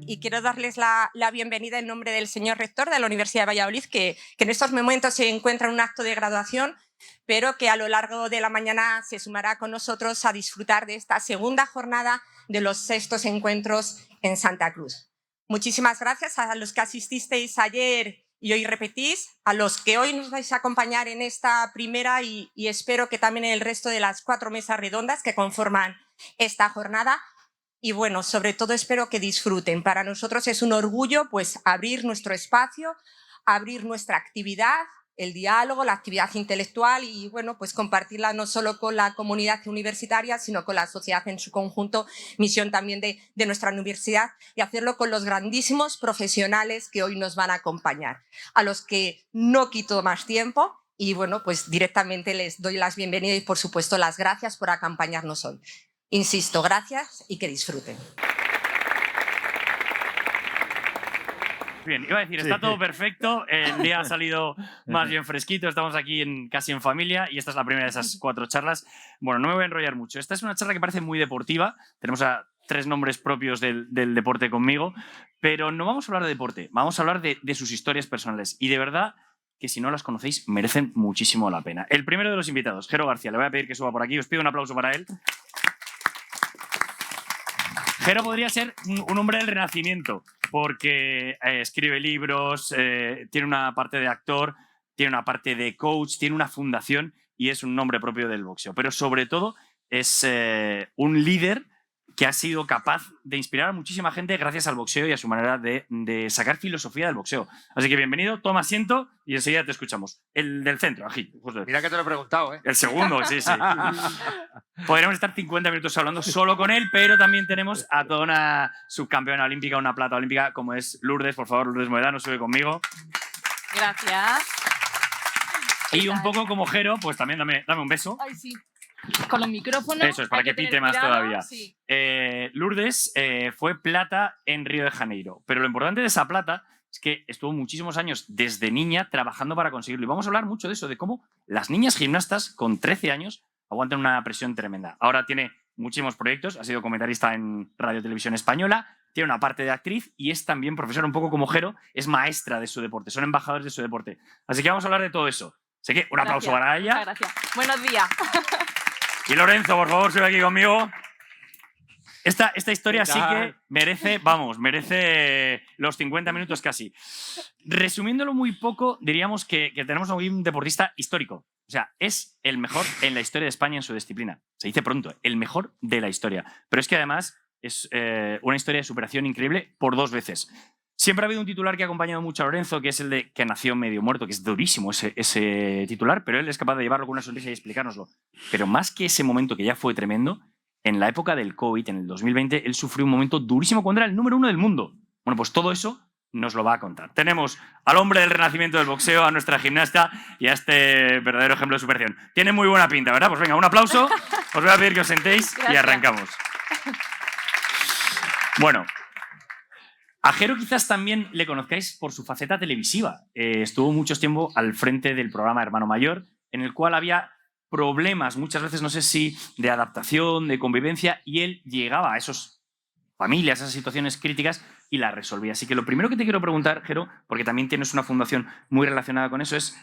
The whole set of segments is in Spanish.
y quiero darles la bienvenida en nombre del señor rector de la Universidad de Valladolid, que en estos momentos se encuentra en un acto de graduación, pero que a lo largo de la mañana se sumará con nosotros a disfrutar de esta segunda jornada de los 6º encuentros en Santa Cruz. Muchísimas gracias a los que asististeis ayer y hoy repetís, a los que hoy nos vais a acompañar en esta primera y espero que también en el resto de las 4 mesas redondas que conforman esta jornada. Y bueno, sobre todo espero que disfruten. Para nosotros es un orgullo pues abrir nuestro espacio, abrir nuestra actividad, el diálogo, la actividad intelectual y bueno, pues compartirla no solo con la comunidad universitaria, sino con la sociedad en su conjunto, misión también de nuestra universidad, y hacerlo con los grandísimos profesionales que hoy nos van a acompañar, a los que no quito más tiempo y bueno, pues directamente les doy las bienvenidas y por supuesto las gracias por acompañarnos hoy. Insisto, gracias y que disfruten. Bien, iba a decir, está todo perfecto, el día ha salido más bien fresquito, estamos aquí casi en familia y esta es la primera de esas 4 charlas. Bueno, no me voy a enrollar mucho. Esta es una charla que parece muy deportiva, tenemos a 3 nombres propios del deporte conmigo, pero no vamos a hablar de deporte, vamos a hablar de sus historias personales y de verdad que si no las conocéis merecen muchísimo la pena. El primero de los invitados, Jero García, le voy a pedir que suba por aquí, os pido un aplauso para él. Jero podría ser un hombre del Renacimiento, porque escribe libros, tiene una parte de actor, tiene una parte de coach, tiene una fundación y es un nombre propio del boxeo. Pero sobre todo es un líder que ha sido capaz de inspirar a muchísima gente gracias al boxeo y a su manera de sacar filosofía del boxeo. Así que bienvenido, toma asiento y enseguida te escuchamos. El del centro, aquí. Justo. Mira que te lo he preguntado, ¿eh? El segundo, sí, sí. Podríamos estar 50 minutos hablando solo con él, pero también tenemos a toda una subcampeona olímpica, una plata olímpica, como es Lourdes. Por favor, Lourdes Moedano, sube conmigo. Gracias. Y un poco como Jero, pues también dame un beso. Ay, sí. Con los micrófonos. Eso es, para que pite más todavía. Sí. Lourdes fue plata en Río de Janeiro, pero lo importante de esa plata es que estuvo muchísimos años desde niña trabajando para conseguirlo. Y vamos a hablar mucho de eso, de cómo las niñas gimnastas con 13 años aguantan una presión tremenda. Ahora tiene muchísimos proyectos, ha sido comentarista en Radio Televisión Española, tiene una parte de actriz y es también profesora, un poco como Jero, es maestra de su deporte, son embajadores de su deporte. Así que vamos a hablar de todo eso. Así que un aplauso para ella. Muchas gracias. Buenos días. Y Lorenzo, por favor, sube aquí conmigo. Esta historia sí que merece los 50 minutos casi. Resumiéndolo muy poco, diríamos que tenemos a un deportista histórico. O sea, es el mejor en la historia de España en su disciplina. Se dice pronto, el mejor de la historia. Pero es que además es una historia de superación increíble por 2 veces. Siempre ha habido un titular que ha acompañado mucho a Lorenzo, que es el de que nació medio muerto, que es durísimo ese titular, pero él es capaz de llevarlo con una sonrisa y explicárnoslo. Pero más que ese momento que ya fue tremendo, en la época del COVID, en el 2020, él sufrió un momento durísimo cuando era el número 1 del mundo. Bueno, pues todo eso nos lo va a contar. Tenemos al hombre del renacimiento del boxeo, a nuestra gimnasta y a este verdadero ejemplo de superación. Tiene muy buena pinta, ¿verdad? Pues venga, un aplauso. Os voy a pedir que os sentéis y arrancamos. Bueno, a Jero quizás también le conozcáis por su faceta televisiva. Estuvo mucho tiempo al frente del programa Hermano Mayor, en el cual había problemas, muchas veces, no sé si de adaptación, de convivencia, y él llegaba a esas familias, a esas situaciones críticas y las resolvía. Así que lo primero que te quiero preguntar, Jero, porque también tienes una fundación muy relacionada con eso, es,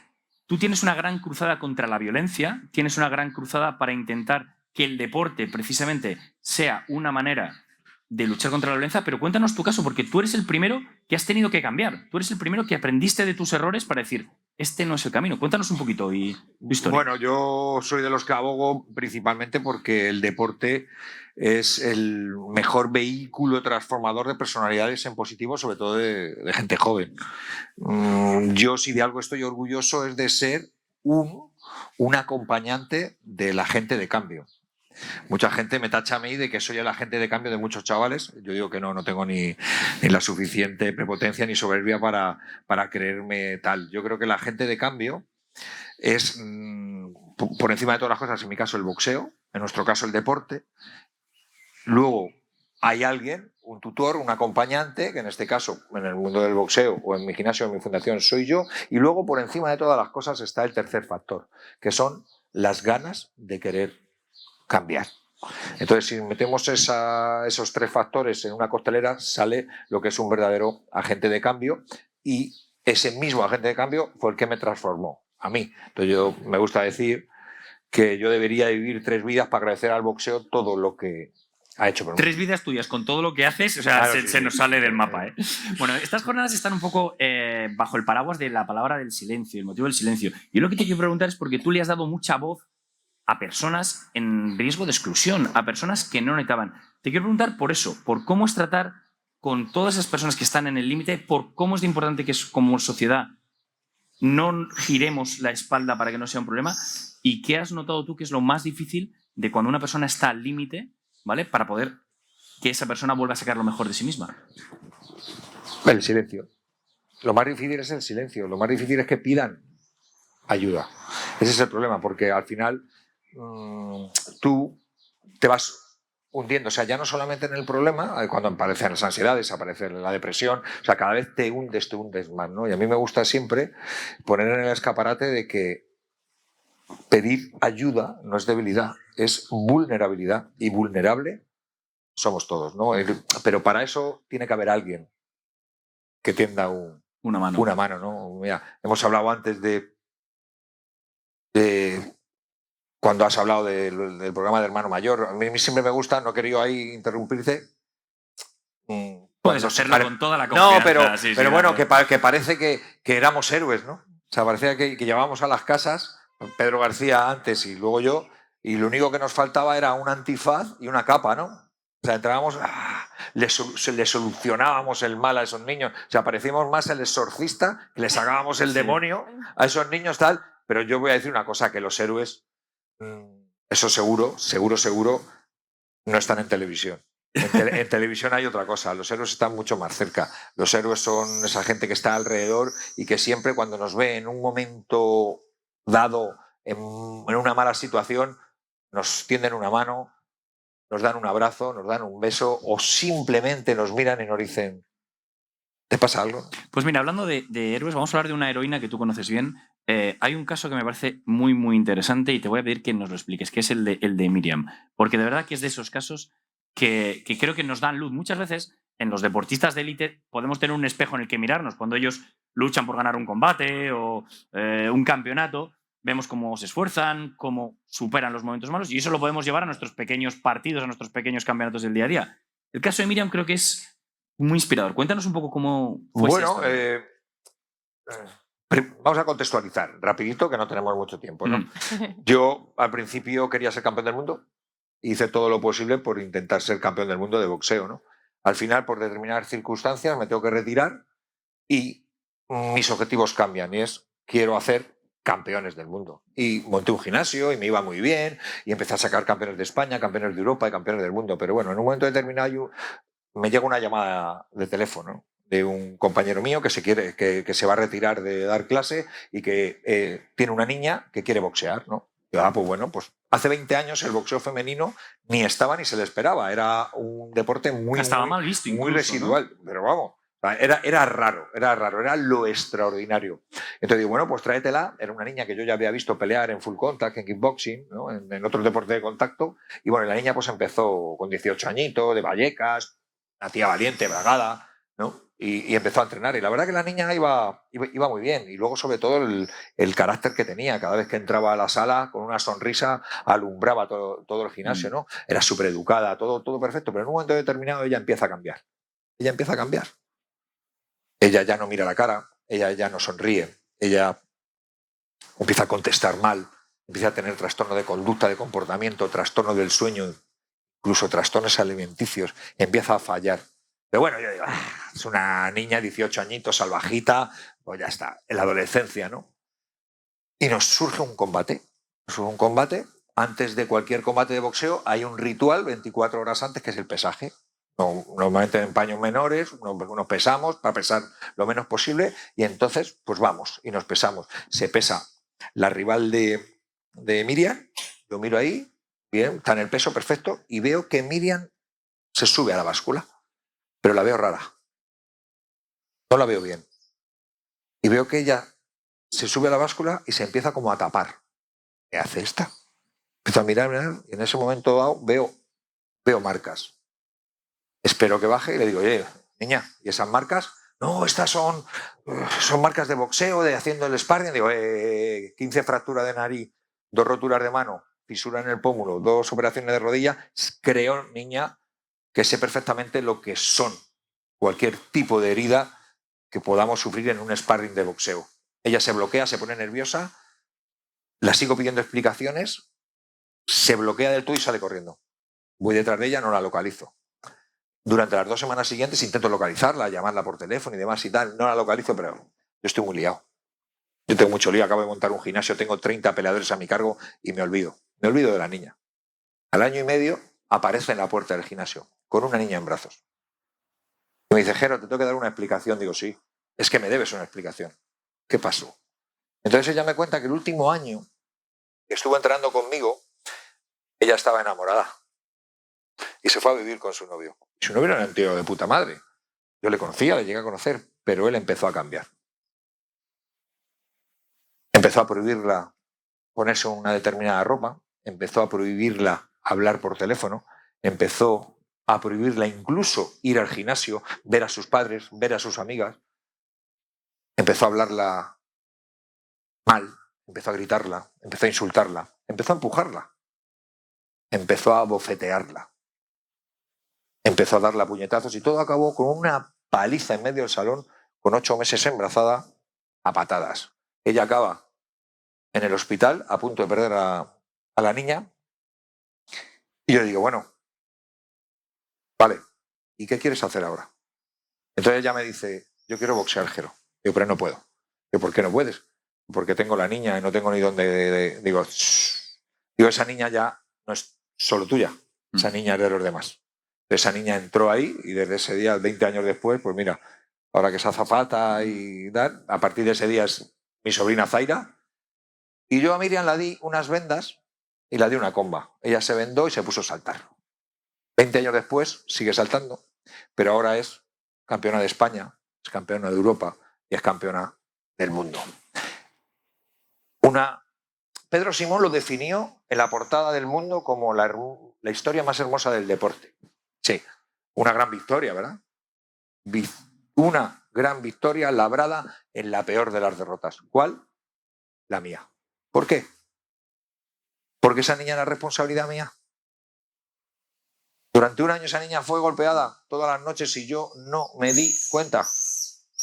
tú tienes una gran cruzada contra la violencia, tienes una gran cruzada para intentar que el deporte precisamente sea una manera de luchar contra la violencia, pero cuéntanos tu caso, porque tú eres el primero que has tenido que cambiar. Tú eres el primero que aprendiste de tus errores para decir, este no es el camino. Cuéntanos un poquito y tu historia. Bueno, yo soy de los que abogo principalmente porque el deporte es el mejor vehículo transformador de personalidades en positivo, sobre todo de gente joven. Yo, si de algo estoy orgulloso, es de ser un acompañante de la gente de cambio. Mucha gente me tacha a mí de que soy el agente de cambio de muchos chavales. Yo digo que no tengo ni la suficiente prepotencia ni soberbia para creerme tal. Yo creo que el agente de cambio es, por encima de todas las cosas, en mi caso el boxeo, en nuestro caso el deporte. Luego hay alguien, un tutor, un acompañante, que en este caso, en el mundo del boxeo o en mi gimnasio o en mi fundación, soy yo. Y luego, por encima de todas las cosas, está el tercer factor, que son las ganas de querer cambiar. Entonces, si metemos esos 3 factores en una costelera, sale lo que es un verdadero agente de cambio, y ese mismo agente de cambio fue el que me transformó a mí. Entonces, me gusta decir que yo debería vivir 3 vidas para agradecer al boxeo todo lo que ha hecho por mí. 3 vidas tuyas con todo lo que haces, o sea, Claro, se nos sale del mapa, ¿eh? Bueno, estas jornadas están un poco bajo el paraguas de la palabra del silencio, el motivo del silencio. Yo lo que te quiero preguntar es porque tú le has dado mucha voz a personas en riesgo de exclusión, a personas que no necesitaban. Te quiero preguntar por eso, por cómo es tratar con todas esas personas que están en el límite, por cómo es de importante que como sociedad no giremos la espalda para que no sea un problema, y qué has notado tú que es lo más difícil de cuando una persona está al límite, ¿vale? Para poder que esa persona vuelva a sacar lo mejor de sí misma. El silencio. Lo más difícil es el silencio. Lo más difícil es que pidan ayuda. Ese es el problema, porque al final tú te vas hundiendo. O sea, ya no solamente en el problema, cuando aparecen las ansiedades, aparece la depresión, o sea, cada vez te hundes más, ¿no? Y a mí me gusta siempre poner en el escaparate de que pedir ayuda no es debilidad, es vulnerabilidad. Y vulnerable somos todos, ¿no? Pero para eso tiene que haber alguien que tienda una mano, ¿no? Mira, hemos hablado antes de cuando has hablado del programa de Hermano Mayor. A mí siempre me gusta, no quería ahí interrumpirte. Puedes hacerlo con toda la confianza. No, pero sí, bueno, que parece que éramos héroes, ¿no? O sea, parecía que llevábamos a las casas, Pedro García antes y luego yo, y lo único que nos faltaba era un antifaz y una capa, ¿no? O sea, entrábamos, le solucionábamos el mal a esos niños. O sea, parecíamos más el exorcista, que le sacábamos el demonio a esos niños, tal. Pero yo voy a decir una cosa, que los héroes, eso seguro, no están en televisión. En televisión hay otra cosa, los héroes están mucho más cerca. Los héroes son esa gente que está alrededor y que siempre cuando nos ve en un momento dado, en una mala situación, nos tienden una mano, nos dan un abrazo, nos dan un beso o simplemente nos miran y nos dicen, ¿te pasa algo? Pues mira, hablando de héroes, vamos a hablar de una heroína que tú conoces bien. Hay un caso que me parece muy, muy interesante y te voy a pedir que nos lo expliques, que es el de Miriam. Porque de verdad que es de esos casos que creo que nos dan luz. Muchas veces en los deportistas de élite podemos tener un espejo en el que mirarnos. Cuando ellos luchan por ganar un combate o un campeonato, vemos cómo se esfuerzan, cómo superan los momentos malos, y eso lo podemos llevar a nuestros pequeños partidos, a nuestros pequeños campeonatos del día a día. El caso de Miriam creo que es muy inspirador. Cuéntanos un poco cómo fue esa historia. Vamos a contextualizar rapidito, que no tenemos mucho tiempo, ¿no? Yo al principio quería ser campeón del mundo, hice todo lo posible por intentar ser campeón del mundo de boxeo, ¿no? Al final, por determinadas circunstancias, me tengo que retirar y mis objetivos cambian, y es, quiero hacer campeones del mundo. Y monté un gimnasio y me iba muy bien y empecé a sacar campeones de España, campeones de Europa y campeones del mundo. Pero bueno, en un momento determinado me llega una llamada de teléfono de un compañero mío que que se va a retirar de dar clase y que tiene una niña que quiere boxear, ¿no? Y yo, pues bueno, pues hace 20 años el boxeo femenino ni estaba ni se le esperaba. Era un deporte estaba mal visto, muy incluso, residual, ¿no? Pero vamos, era raro, era lo extraordinario. Entonces digo, bueno, pues tráetela. Era una niña que yo ya había visto pelear en full contact, en kickboxing, ¿no? En otros deportes de contacto. Y bueno, la niña pues empezó con 18 añitos, de Vallecas, una tía valiente, bragada, ¿no? Y empezó a entrenar. Y la verdad que la niña iba muy bien. Y luego, sobre todo, el carácter que tenía. Cada vez que entraba a la sala, con una sonrisa, alumbraba todo el gimnasio, ¿no? Era súper educada, todo perfecto. Pero en un momento determinado ella empieza a cambiar. Ella ya no mira la cara, ella ya no sonríe, ella empieza a contestar mal, empieza a tener trastorno de conducta, de comportamiento, trastorno del sueño, incluso trastornos alimenticios, empieza a fallar. Pero bueno, yo digo, es una niña, 18 añitos, salvajita, pues ya está, en la adolescencia, ¿no? Y nos surge un combate. Antes de cualquier combate de boxeo hay un ritual 24 horas antes, que es el pesaje. Normalmente en paños menores nos pesamos para pesar lo menos posible y entonces pues vamos y nos pesamos. Se pesa la rival de Miriam, yo miro ahí, bien, está en el peso perfecto y veo que Miriam se sube a la báscula, pero la veo rara. No la veo bien. Y veo que ella se sube a la báscula y se empieza como a tapar. ¿Qué hace esta? Empiezo a mirar y en ese momento dado veo marcas. Espero que baje y le digo, oye, niña, ¿y esas marcas? No, estas son marcas de boxeo, de haciendo el sparring. Digo, 15 fracturas de nariz, 2 roturas de mano, fisura en el pómulo, 2 operaciones de rodilla. Creo, niña, que sé perfectamente lo que son cualquier tipo de herida que podamos sufrir en un sparring de boxeo. Ella se bloquea, se pone nerviosa, la sigo pidiendo explicaciones, se bloquea del todo y sale corriendo. Voy detrás de ella, no la localizo. Durante las 2 semanas siguientes intento localizarla, llamarla por teléfono y demás y tal. No la localizo, pero yo estoy muy liado. Yo tengo mucho lío, acabo de montar un gimnasio, tengo 30 peleadores a mi cargo y me olvido. Me olvido de la niña. Al año y medio aparece en la puerta del gimnasio con una niña en brazos. Y me dice, Jero, te tengo que dar una explicación. Digo, sí, es que me debes una explicación. ¿Qué pasó? Entonces ella me cuenta que el último año que estuvo entrenando conmigo, ella estaba enamorada y se fue a vivir con su novio. Y su novio era un tío de puta madre. Yo le conocía, le llegué a conocer, pero él empezó a cambiar. Empezó a prohibirla ponerse una determinada ropa, empezó a prohibirla hablar por teléfono, empezó a prohibirla incluso ir al gimnasio, ver a sus padres, ver a sus amigas. Empezó a hablarla mal, empezó a gritarla, empezó a insultarla, empezó a empujarla, empezó a bofetearla, empezó a darle puñetazos y todo acabó con una paliza en medio del salón con 8 meses embarazada a patadas. Ella acaba en el hospital a punto de perder a la niña y yo digo, bueno, vale, ¿y qué quieres hacer ahora? Entonces ella me dice, yo quiero boxear, Jero. Digo, pero no puedo. Digo, ¿por qué no puedes? Porque tengo la niña y no tengo ni dónde... Digo, esa niña ya no es solo tuya, esa niña es de los demás. Esa niña entró ahí y desde ese día, 20 años después, pues mira, ahora que es azafata y tal, a partir de ese día es mi sobrina Zaira. Y yo a Miriam la di unas vendas y la di una comba. Ella se vendó y se puso a saltar. 20 años después sigue saltando, pero ahora es campeona de España, es campeona de Europa y es campeona del mundo. Pedro Simón lo definió en la portada del Mundo como la historia más hermosa del deporte. Sí, una gran victoria, ¿verdad? Una gran victoria labrada en la peor de las derrotas. ¿Cuál? La mía. ¿Por qué? Porque esa niña era responsabilidad mía. Durante un año esa niña fue golpeada todas las noches y yo no me di cuenta.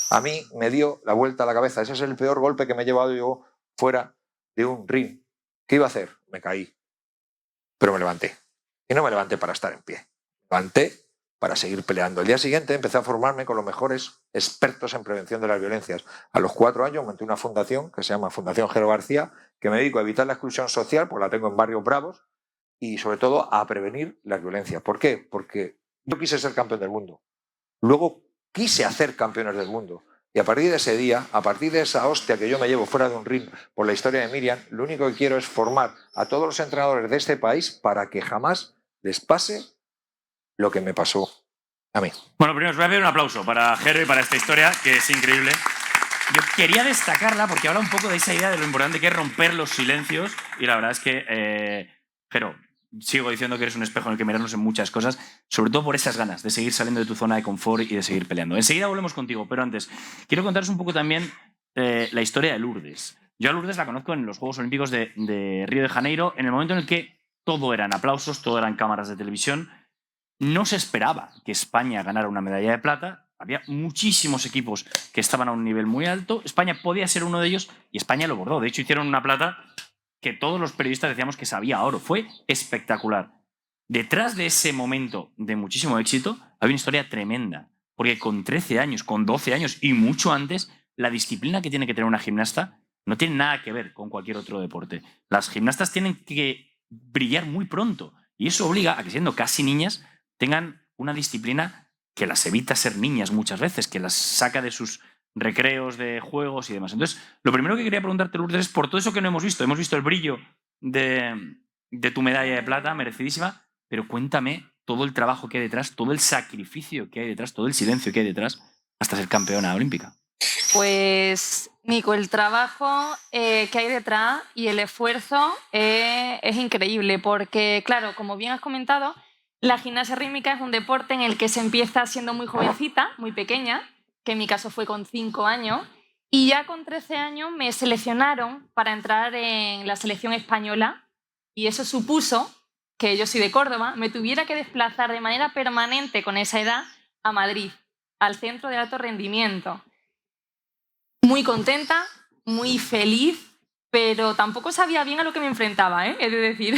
A mí me dio la vuelta a la cabeza. Ese es el peor golpe que me he llevado yo fuera de un ring. ¿Qué iba a hacer? Me caí. Pero me levanté. Y no me levanté para estar en pie. Me levanté para seguir peleando. El día siguiente empecé a formarme con los mejores expertos en prevención de las violencias. A los 4 años monté una fundación que se llama Fundación Jero García, que me dedico a evitar la exclusión social, porque la tengo en barrios bravos, y sobre todo a prevenir las violencias. ¿Por qué? Porque yo quise ser campeón del mundo. Luego quise hacer campeones del mundo. Y a partir de ese día, a partir de esa hostia que yo me llevo fuera de un ring por la historia de Miriam, lo único que quiero es formar a todos los entrenadores de este país para que jamás les pase lo que me pasó a mí. Bueno, primero os voy a pedir un aplauso para Jero y para esta historia, que es increíble. Yo quería destacarla porque habla un poco de esa idea de lo importante que es romper los silencios y la verdad es que, Jero, sigo diciendo que eres un espejo en el que mirarnos en muchas cosas, sobre todo por esas ganas de seguir saliendo de tu zona de confort y de seguir peleando. Enseguida volvemos contigo, pero antes quiero contaros un poco también la historia de Lourdes. Yo a Lourdes la conozco en los Juegos Olímpicos de Río de Janeiro, en el momento en el que todo eran aplausos, todo eran cámaras de televisión. No se esperaba que España ganara una medalla de plata. Había muchísimos equipos que estaban a un nivel muy alto. España podía ser uno de ellos y España lo bordó. De hecho, hicieron una plata que todos los periodistas decíamos que sabía oro. Fue espectacular. Detrás de ese momento de muchísimo éxito había una historia tremenda. Porque con 13 años, con 12 años y mucho antes, la disciplina que tiene que tener una gimnasta no tiene nada que ver con cualquier otro deporte. Las gimnastas tienen que brillar muy pronto. Y eso obliga a que, siendo casi niñas, tengan una disciplina que las evita ser niñas muchas veces, que las saca de sus recreos, de juegos y demás. Entonces, lo primero que quería preguntarte, Lourdes, es por todo eso que no hemos visto. Hemos visto el brillo de tu medalla de plata, merecidísima, pero cuéntame todo el trabajo que hay detrás, todo el sacrificio que hay detrás, todo el silencio que hay detrás hasta ser campeona olímpica. Pues, Nico, el trabajo que hay detrás y el esfuerzo es increíble porque, claro, como bien has comentado, la gimnasia rítmica es un deporte en el que se empieza siendo muy jovencita, muy pequeña, que en mi caso fue con 5 años, y ya con 13 años me seleccionaron para entrar en la selección española y eso supuso que yo soy de Córdoba, me tuviera que desplazar de manera permanente con esa edad a Madrid, al centro de alto rendimiento. Muy contenta, muy feliz, pero tampoco sabía bien a lo que me enfrentaba, ¿eh? Es decir,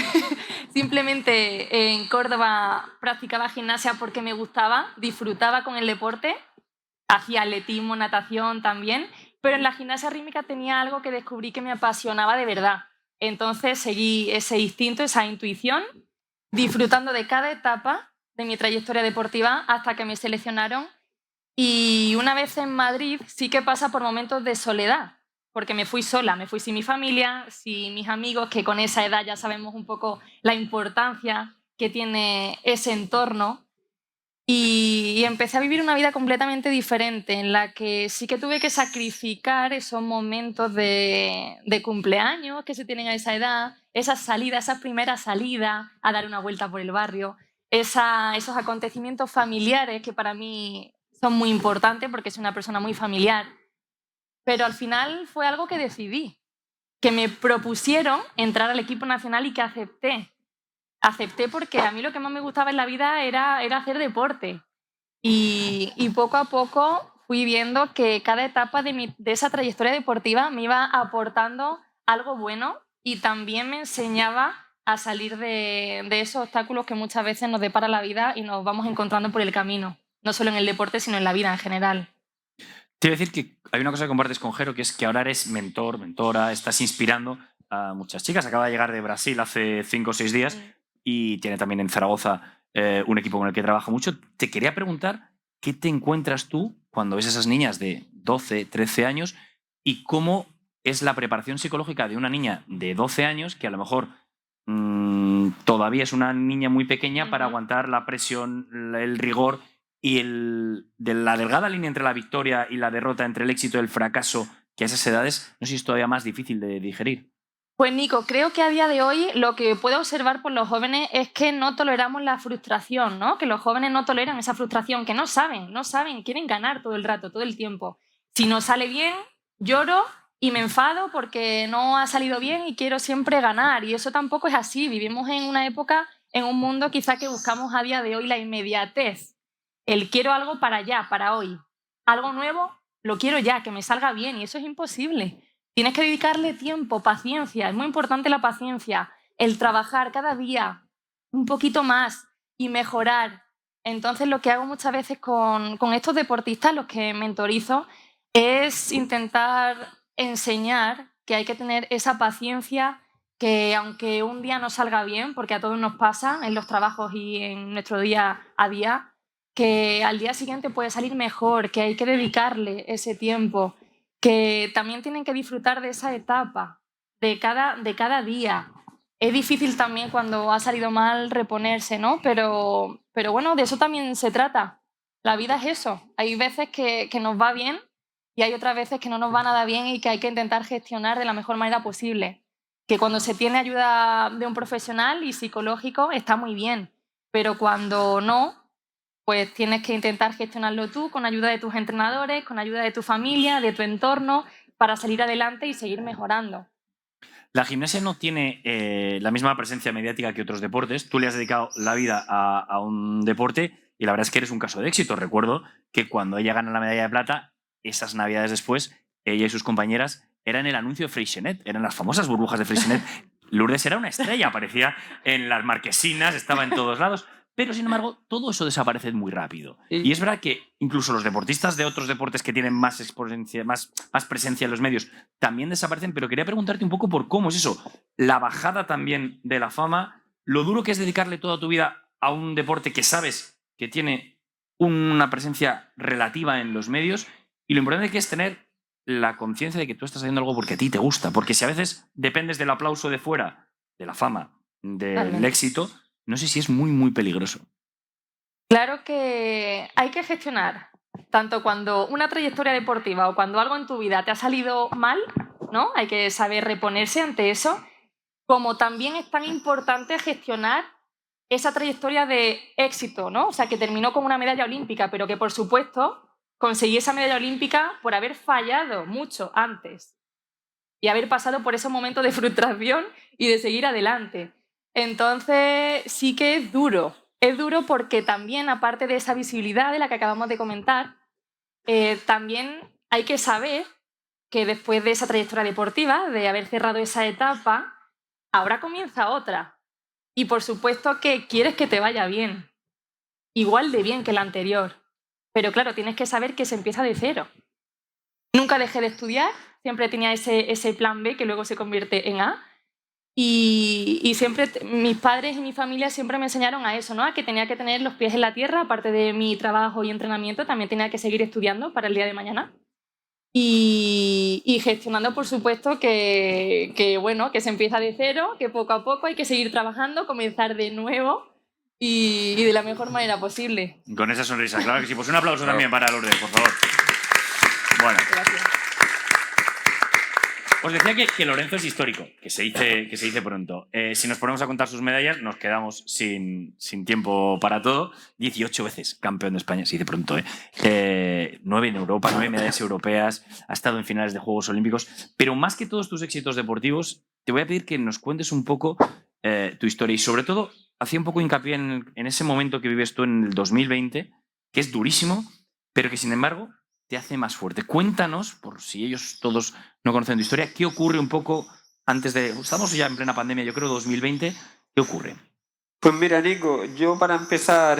simplemente en Córdoba practicaba gimnasia porque me gustaba, disfrutaba con el deporte, hacía atletismo, natación también, pero en la gimnasia rítmica tenía algo que descubrí que me apasionaba de verdad. Entonces seguí ese instinto, esa intuición, disfrutando de cada etapa de mi trayectoria deportiva hasta que me seleccionaron. Y una vez en Madrid sí que pasa por momentos de soledad, porque me fui sola, me fui sin mi familia, sin mis amigos, que con esa edad ya sabemos un poco la importancia que tiene ese entorno. Y empecé a vivir una vida completamente diferente, en la que sí que tuve que sacrificar esos momentos de cumpleaños que se tienen a esa edad, esas salidas, esas primeras salidas a dar una vuelta por el barrio, esos acontecimientos familiares que para mí son muy importantes porque soy una persona muy familiar. Pero al final fue algo que decidí, que me propusieron entrar al equipo nacional y que acepté. Acepté porque a mí lo que más me gustaba en la vida era hacer deporte. Y poco a poco fui viendo que cada etapa de esa trayectoria deportiva me iba aportando algo bueno y también me enseñaba a salir de esos obstáculos que muchas veces nos depara la vida y nos vamos encontrando por el camino, no solo en el deporte, sino en la vida en general. Te iba a decir que hay una cosa que compartes con Jero, que es que ahora eres mentor, mentora, estás inspirando a muchas chicas. Acaba de llegar de Brasil hace 5 o 6 días y tiene también en Zaragoza un equipo con el que trabaja mucho. Te quería preguntar qué te encuentras tú cuando ves a esas niñas de 12, 13 años y cómo es la preparación psicológica de una niña de 12 años que a lo mejor todavía es una niña muy pequeña para aguantar la presión, el rigor y de la delgada línea entre la victoria y la derrota, entre el éxito y el fracaso, que a esas edades no sé si es todavía más difícil de digerir. Pues Nico, creo que a día de hoy lo que puedo observar por los jóvenes es que no toleramos la frustración, ¿no? Que los jóvenes no toleran esa frustración, que no saben, quieren ganar todo el rato, todo el tiempo. Si no sale bien, lloro y me enfado porque no ha salido bien y quiero siempre ganar. Y eso tampoco es así. Vivimos en una época, en un mundo quizá que buscamos a día de hoy la inmediatez. El quiero algo para ya, para hoy. Algo nuevo, lo quiero ya, que me salga bien y eso es imposible. Tienes que dedicarle tiempo, paciencia. Es muy importante la paciencia, el trabajar cada día un poquito más y mejorar. Entonces lo que hago muchas veces con estos deportistas, los que mentorizo, es intentar enseñar que hay que tener esa paciencia, que aunque un día no salga bien, porque a todos nos pasa en los trabajos y en nuestro día a día, que al día siguiente puede salir mejor, que hay que dedicarle ese tiempo, que también tienen que disfrutar de esa etapa, de cada día. Es difícil también cuando ha salido mal reponerse, ¿no? Pero bueno, de eso también se trata. La vida es eso. Hay veces que nos va bien y hay otras veces que no nos va nada bien y que hay que intentar gestionar de la mejor manera posible. Que cuando se tiene ayuda de un profesional y psicológico está muy bien, pero cuando no, pues tienes que intentar gestionarlo tú con ayuda de tus entrenadores, con ayuda de tu familia, de tu entorno, para salir adelante y seguir mejorando. La gimnasia no tiene la misma presencia mediática que otros deportes. Tú le has dedicado la vida a un deporte y la verdad es que eres un caso de éxito. Recuerdo que cuando ella gana la medalla de plata, esas navidades después, ella y sus compañeras eran el anuncio de Freixenet, eran las famosas burbujas de Freixenet. Lourdes era una estrella, aparecía en las marquesinas, estaba en todos lados. Pero, sin embargo, todo eso desaparece muy rápido. Y es verdad que incluso los deportistas de otros deportes que tienen más presencia en los medios también desaparecen, pero quería preguntarte un poco por cómo es eso, la bajada también de la fama, lo duro que es dedicarle toda tu vida a un deporte que sabes que tiene una presencia relativa en los medios y lo importante que es tener la conciencia de que tú estás haciendo algo porque a ti te gusta, porque si a veces dependes del aplauso de fuera, de la fama, del éxito, no sé si es muy, muy peligroso. Claro que hay que gestionar tanto cuando una trayectoria deportiva o cuando algo en tu vida te ha salido mal, ¿no? Hay que saber reponerse ante eso, como también es tan importante gestionar esa trayectoria de éxito, ¿no? O sea, que terminó con una medalla olímpica, pero que, por supuesto, conseguí esa medalla olímpica por haber fallado mucho antes y haber pasado por ese momento de frustración y de seguir adelante. Entonces, sí que es duro. Es duro porque también, aparte de esa visibilidad de la que acabamos de comentar, también hay que saber que después de esa trayectoria deportiva, de haber cerrado esa etapa, ahora comienza otra. Y por supuesto que quieres que te vaya bien, igual de bien que la anterior. Pero claro, tienes que saber que se empieza de cero. Nunca dejé de estudiar, siempre tenía ese plan B que luego se convierte en A. Y siempre mis padres y mi familia siempre me enseñaron a eso, ¿no? A que tenía que tener los pies en la tierra, aparte de mi trabajo y entrenamiento, también tenía que seguir estudiando para el día de mañana. Y gestionando, por supuesto, bueno, que se empieza de cero, que poco a poco hay que seguir trabajando, comenzar de nuevo y de la mejor manera posible. Con esa sonrisa, claro que sí. Pues un aplauso también para Lourdes, por favor. Bueno. Gracias. Os decía que Lorenzo es histórico, que se dice pronto. Si nos ponemos a contar sus medallas, nos quedamos sin tiempo para todo. 18 veces campeón de España, se dice pronto. 9 en Europa, 9 medallas europeas, ha estado en finales de Juegos Olímpicos. Pero más que todos tus éxitos deportivos, te voy a pedir que nos cuentes un poco tu historia. Y sobre todo, hacía un poco hincapié en ese momento que vives tú en el 2020, que es durísimo, pero que sin embargo te hace más fuerte. Cuéntanos, por si ellos todos no conocen tu historia, ¿qué ocurre un poco antes de... Estamos ya en plena pandemia, yo creo 2020. ¿Qué ocurre? Pues mira, Nico, yo para empezar,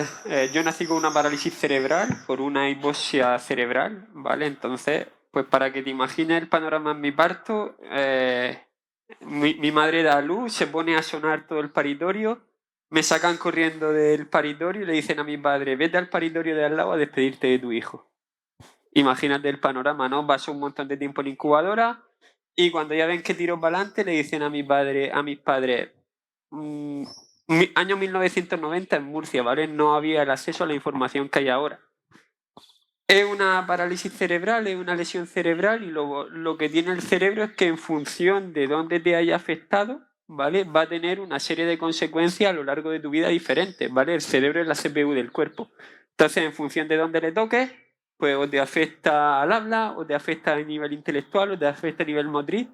yo nací con una parálisis cerebral por una hipoxia cerebral, ¿vale? Entonces, pues para que te imagines el panorama en mi parto, mi madre da a luz, se pone a sonar todo el paritorio, me sacan corriendo del paritorio y le dicen a mi padre, vete al paritorio de al lado a despedirte de tu hijo. Imagínate el panorama, ¿no? Paso un montón de tiempo en incubadora y cuando ya ven que tiro para adelante le dicen a mis padres, año 1990 en Murcia, ¿vale? No había el acceso a la información que hay ahora. Es una parálisis cerebral, es una lesión cerebral y lo que tiene el cerebro es que en función de dónde te haya afectado, ¿vale? Va a tener una serie de consecuencias a lo largo de tu vida diferentes, ¿vale? El cerebro es la CPU del cuerpo. Entonces, en función de dónde le toques, pues o te afecta al habla, o te afecta a nivel intelectual, o te afecta a nivel motriz.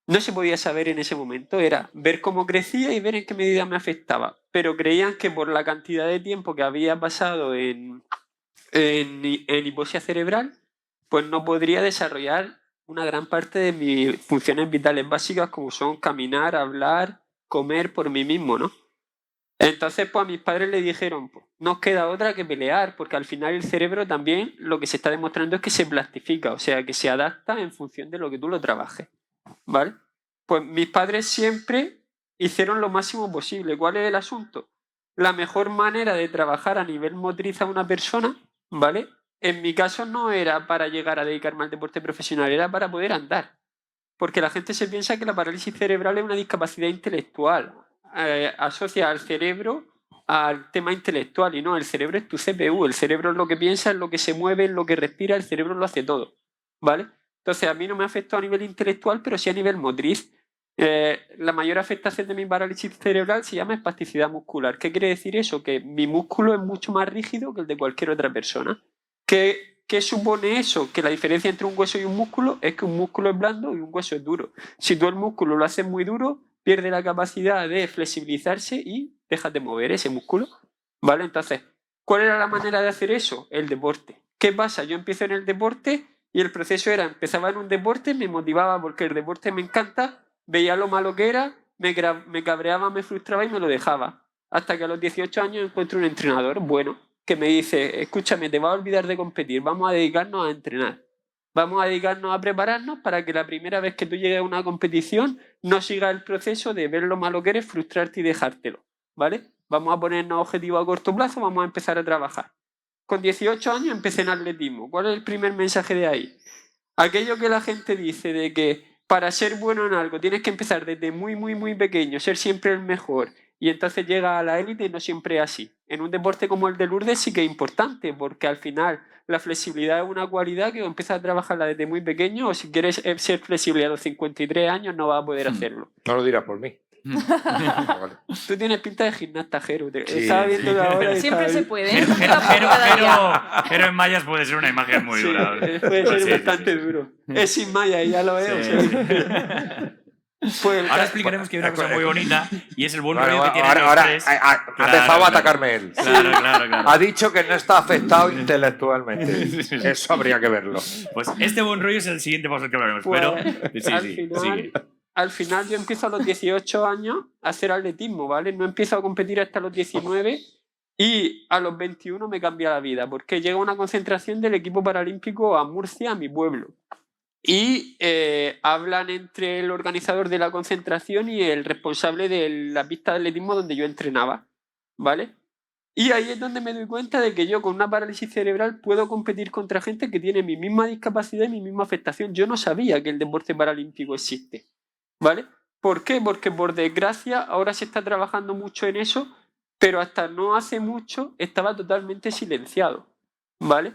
No se podía saber en ese momento, era ver cómo crecía y ver en qué medida me afectaba. Pero creían que por la cantidad de tiempo que había pasado en hipoxia cerebral, pues no podría desarrollar una gran parte de mis funciones vitales básicas como son caminar, hablar, comer por mí mismo, ¿no? Entonces, pues a mis padres le dijeron, pues, no os queda otra que pelear, porque al final el cerebro también lo que se está demostrando es que se plastifica, o sea, que se adapta en función de lo que tú lo trabajes, ¿vale? Pues mis padres siempre hicieron lo máximo posible. ¿Cuál es el asunto? La mejor manera de trabajar a nivel motriz a una persona, ¿vale? En mi caso no era para llegar a dedicarme al deporte profesional, era para poder andar. Porque la gente se piensa que la parálisis cerebral es una discapacidad intelectual. Asocia al cerebro al tema intelectual y no, el cerebro es tu CPU, el cerebro es lo que piensa, es lo que se mueve, es lo que respira, el cerebro lo hace todo, ¿vale? Entonces a mí no me afectó a nivel intelectual, pero sí a nivel motriz. La mayor afectación de mi parálisis cerebral se llama espasticidad muscular. ¿Qué quiere decir eso? Que mi músculo es mucho más rígido que el de cualquier otra persona. ¿Qué supone eso? Que la diferencia entre un hueso y un músculo es que un músculo es blando y un hueso es duro. Si tú el músculo lo haces muy duro, pierde la capacidad de flexibilizarse y dejas de mover ese músculo, ¿vale? Entonces, ¿cuál era la manera de hacer eso? El deporte. ¿Qué pasa? Yo empiezo en el deporte y el proceso era, empezaba en un deporte, me motivaba porque el deporte me encanta, veía lo malo que era, me cabreaba, me frustraba y me lo dejaba. Hasta que a los 18 años encuentro un entrenador bueno que me dice, escúchame, te vas a olvidar de competir, vamos a dedicarnos a entrenar. Vamos a dedicarnos a prepararnos para que la primera vez que tú llegues a una competición no sigas el proceso de ver lo malo que eres, frustrarte y dejártelo, ¿vale? Vamos a ponernos objetivos a corto plazo, vamos a empezar a trabajar. Con 18 años empecé en atletismo. ¿Cuál es el primer mensaje de ahí? Aquello que la gente dice de que para ser bueno en algo tienes que empezar desde muy, muy, muy pequeño, ser siempre el mejor y entonces llegas a la élite, no siempre es así. en un deporte como el de Lourdes sí que es importante, porque al final la flexibilidad es una cualidad que empiezas a trabajarla desde muy pequeño, o si quieres ser flexible a los 53 años no vas a poder hacerlo. No lo dirás por mí. Vale. Tú tienes pinta de gimnasta, Jero. Sí, Estaba viendo sí. ahora y Siempre estaba se puede. Pero en mallas puede ser una imagen muy Sí, dura. puede ser Sí, bastante sí. duro. Es sin malla y ya lo veo. Sí. o sea. Pues, Ahora explicaremos que hay una cosa muy bonita y es el buen Bueno, rollo que tienen ahora los tres. ha Claro, empezado a claro. atacarme él. Claro. Ha dicho que no está afectado intelectualmente. Eso habría que verlo. Pues este buen rollo es el siguiente paso que hablaremos. Pues, Pero sí, sigue. al final yo empiezo a los 18 años a hacer atletismo, ¿vale? No empiezo a competir hasta los 19 y a los 21 me cambia la vida porque llega una concentración del equipo paralímpico a Murcia, a mi pueblo. Y hablan entre el organizador de la concentración y el responsable de la pista de atletismo donde yo entrenaba, ¿vale? Y ahí es donde me doy cuenta de que yo con una parálisis cerebral puedo competir contra gente que tiene mi misma discapacidad y mi misma afectación. Yo no sabía que el deporte paralímpico existe, ¿vale? ¿Por qué? Porque por desgracia ahora se está trabajando mucho en eso, pero hasta no hace mucho estaba totalmente silenciado, ¿vale?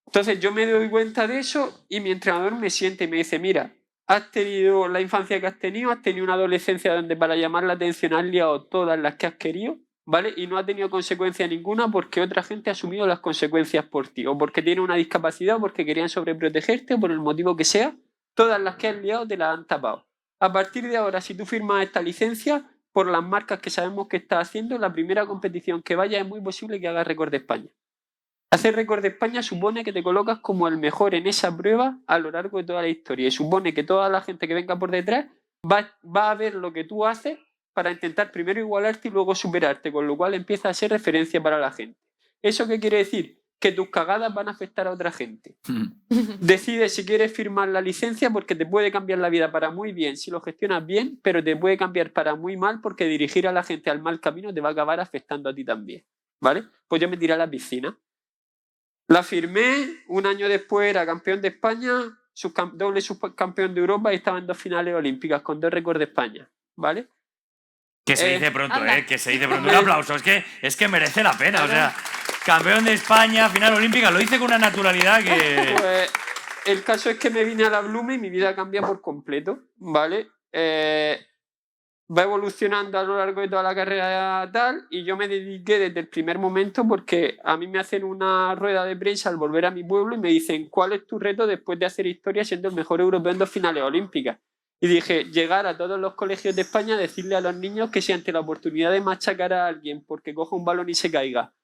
Entonces yo me doy cuenta de eso y mi entrenador me siente y me dice, mira, has tenido la infancia que has tenido una adolescencia donde para llamar la atención has liado todas las que has querido, ¿vale? Y no ha tenido consecuencia ninguna porque otra gente ha asumido las consecuencias por ti, o porque tiene una discapacidad, o porque querían sobreprotegerte, o por el motivo que sea, todas las que has liado te las han tapado. A partir de ahora, si tú firmas esta licencia, por las marcas que sabemos que estás haciendo, la primera competición que vaya es muy posible que hagas récord de España. Hacer récord de España supone que te colocas como el mejor en esa prueba a lo largo de toda la historia y supone que toda la gente que venga por detrás va a ver lo que tú haces para intentar primero igualarte y luego superarte, con lo cual empieza a ser referencia para la gente. ¿Eso qué quiere decir? Que tus cagadas van a afectar a otra gente. Decide si quieres firmar la licencia porque te puede cambiar la vida para muy bien si lo gestionas bien, pero te puede cambiar para muy mal porque dirigir a la gente al mal camino te va a acabar afectando a ti también, ¿vale? Pues yo me tiré a la piscina. La firmé, un año después era campeón de España, doble subcampeón de Europa y estaba en 2 finales olímpicas con 2 récords de España, ¿vale? Que se dice pronto, anda. que se dice pronto. Un aplauso, es que merece la pena. O sea, campeón de España, final olímpica, lo hice con una naturalidad que... Pues el caso es que me vine a la Blume y mi vida cambia por completo, ¿vale? Va evolucionando a lo largo de toda la carrera tal y yo me dediqué desde el primer momento porque a mí me hacen una rueda de prensa al volver a mi pueblo y me dicen ¿cuál es tu reto después de hacer historia siendo el mejor europeo en 2 finales olímpicas? Y dije, llegar a todos los colegios de España a decirle a los niños que si ante la oportunidad de machacar a alguien porque coja un balón y se caiga,